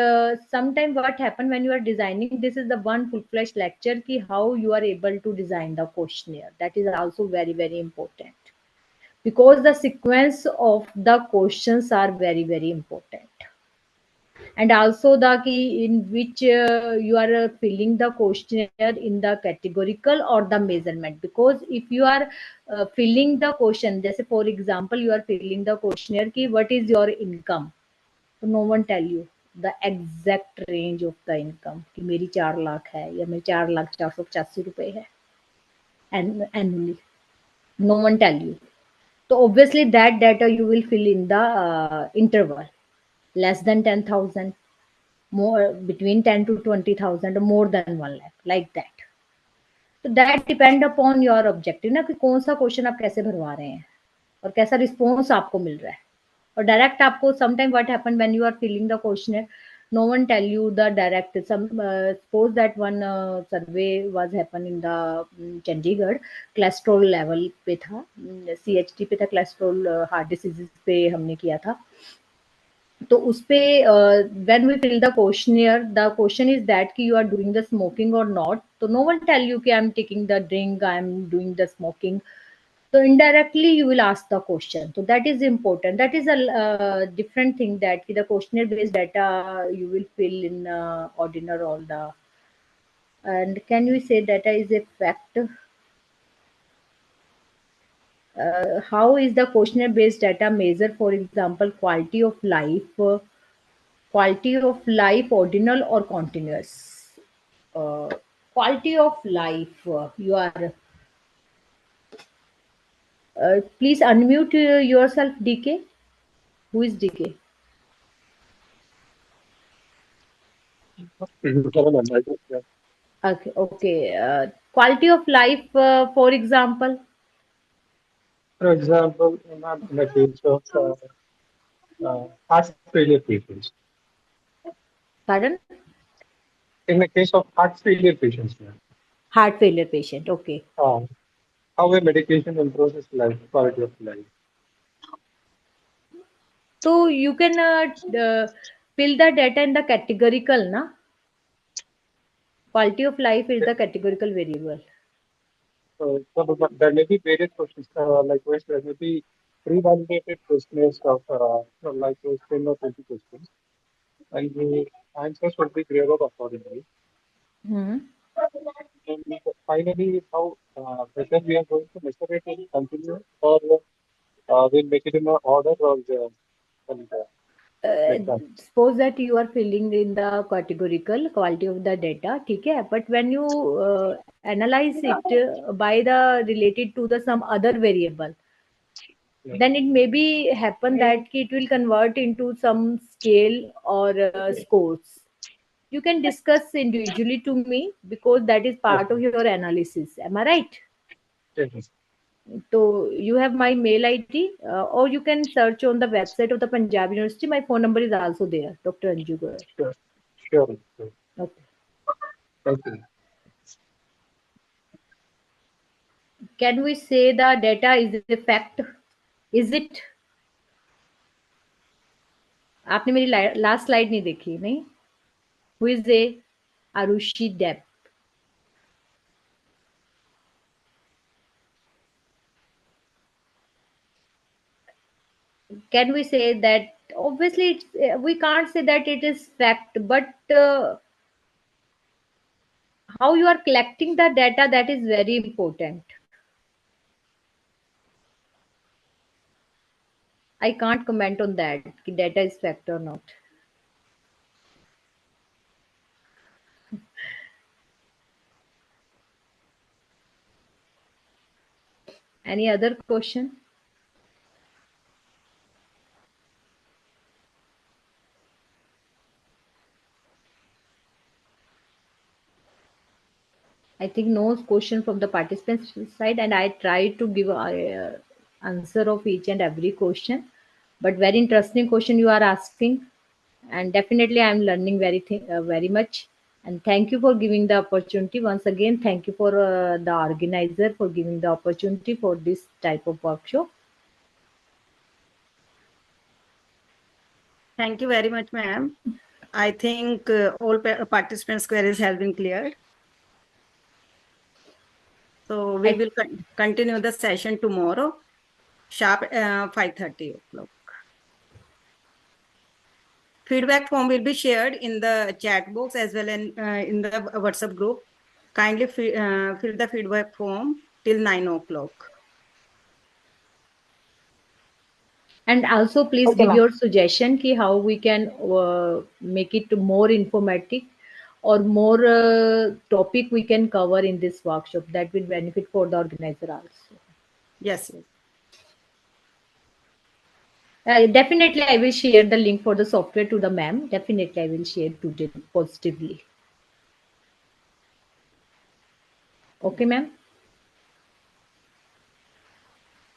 sometime what happen when you are designing, this is the one full-fledged lecture ki how you are able to design the questionnaire. That is also very, very important, because the sequence of the questions are very, very important. And also the key in which you are filling the questionnaire in the categorical or the measurement. Because if you are filling the question, just for example, you are filling the questionnaire ki what is your income, so no one tell you the exact range of the income कि मेरी 4 लाख है या मेरी 4,04,85 रुपए है annually. No one tell you. So obviously that data you will fill in the interval, less than 10,000, more between 10 to 20,000, or more than 1 lakh, like that. So that depend upon your objective ना कि कौन सा question आप कैसे भरवा रहे हैं और कैसा रिस्पॉन्स आपको मिल रहा है. और डायरेक्ट आपको sometime what happen when you are filling the questionnaire, no one tell you the direct. Some suppose that one survey was happen in the Chandigarh, cholesterol level पे था, CHT पे था, cholesterol heart diseases पे हमने किया था. तो उस पे when we fill the questionnaire, the question is that कि you are doing the smoking or not. So no one tell you कि I'm taking the drink, I'm doing the smoking. So indirectly you will ask the question. So that is important. That is a different thing, that the questionnaire based data you will fill in ordinary all the. And can we say data is a fact? how is the questionnaire based data measure, for example, quality of life, ordinal or continuous? uh, Quality of life, you are please unmute yourself, DK. Who is DK? Okay, okay. Quality of life, for example.
For example, ma'am, in the case of heart failure patients.
Pardon?
In the case of heart failure patients, ma'am,
Heart failure patient. Okay.
uh, how a medication improves his life, quality of life.
So you can fill the data in the categorical, na? Quality of life is the categorical variable.
So there may be various questions, likewise, there may be pre-validated questionnaires of like those 10 or 20 questions, and the answers will be graded accordingly.
Hmm.
And finally, how whether we are going to measure it in continuous or we'll make it in an order or and, like that.
Suppose that you are filling in the categorical quality of the data, okay? But when you analyze it by the related to the some other variable, then it may be happen that it will convert into some scale or scores. You can discuss individually to me because that is
Yes,
part of your analysis. Am I right?
yes, yes.
So you have my mail ID, or you can search on the website of the Punjab University. My phone number is also there, Dr. Anju Goyal.
Sure, sure, sure.
Okay.
Thank you.
Can we say the data is a fact? Is it? आपने मेरी last slide नहीं देखी नहीं? Who is a Arushi Depp? Can we say that? Obviously, we can't say that it is fact, but how you are collecting the data, that is very important. I can't comment on that. कि data is fact or not. Any other question? I think no question from the participants side, and I try to give answer of each and every question. But very interesting question you are asking, and definitely I am learning very much. And thank you for giving the opportunity once again. Thank you for the organizer for giving the opportunity for this type of workshop.
Thank you very much, ma'am. I think all participants' queries have been cleared. So we will continue the session tomorrow, sharp 5:30 o'clock. Feedback form will be shared in the chat box as well in the WhatsApp group. Kindly fill the feedback form till 9 o'clock.
And also please
Okay,
give
ma'am.
your suggestion ki how we can make it more informative or more topic we can cover in this workshop that will benefit for the organizer also.
Yes.
Definitely I will share the link for the software to the ma'am. Definitely I will share today positively. Okay, ma'am.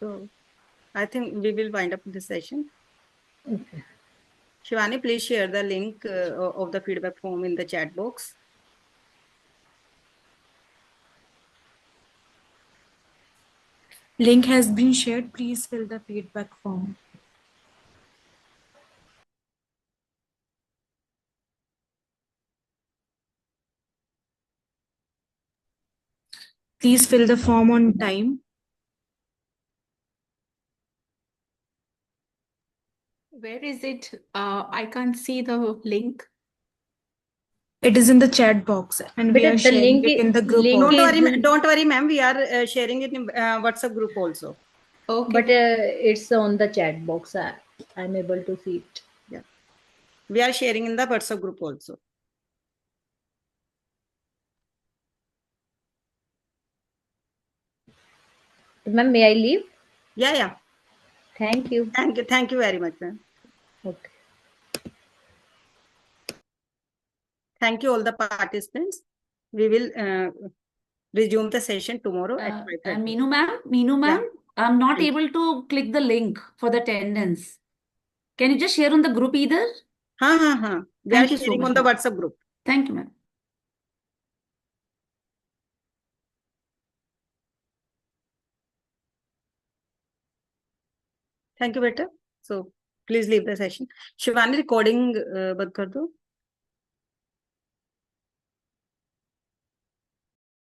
So I think we will wind up this session.
Okay.
Shivani, please share the link of the feedback form in the chat box.
Link has been shared. Please fill the feedback form. Please fill the form on time.
Where is it? I can't see the link.
It is in the chat box, and we
But
are
the
sharing it in the group.
link
Don't
is
worry, don't worry, ma'am. We are sharing it in WhatsApp group also.
Okay.
But it's on the chat box. I'm able to see it.
Yeah. We are sharing in the WhatsApp group also.
Ma'am, may I leave?
Yeah, yeah.
Thank you.
Thank you very much, ma'am.
Okay.
Thank you all the participants. We will resume the session tomorrow at 5:30.
Meenu ma'am, I'm not able to click the link for the attendance. Can you just share on the group either?
We are
Thank you so
sharing
much,
on the
ma'am.
WhatsApp group.
Thank you, ma'am.
Thank you, beta. So please leave the session. Shivani, recording बंद कर दो.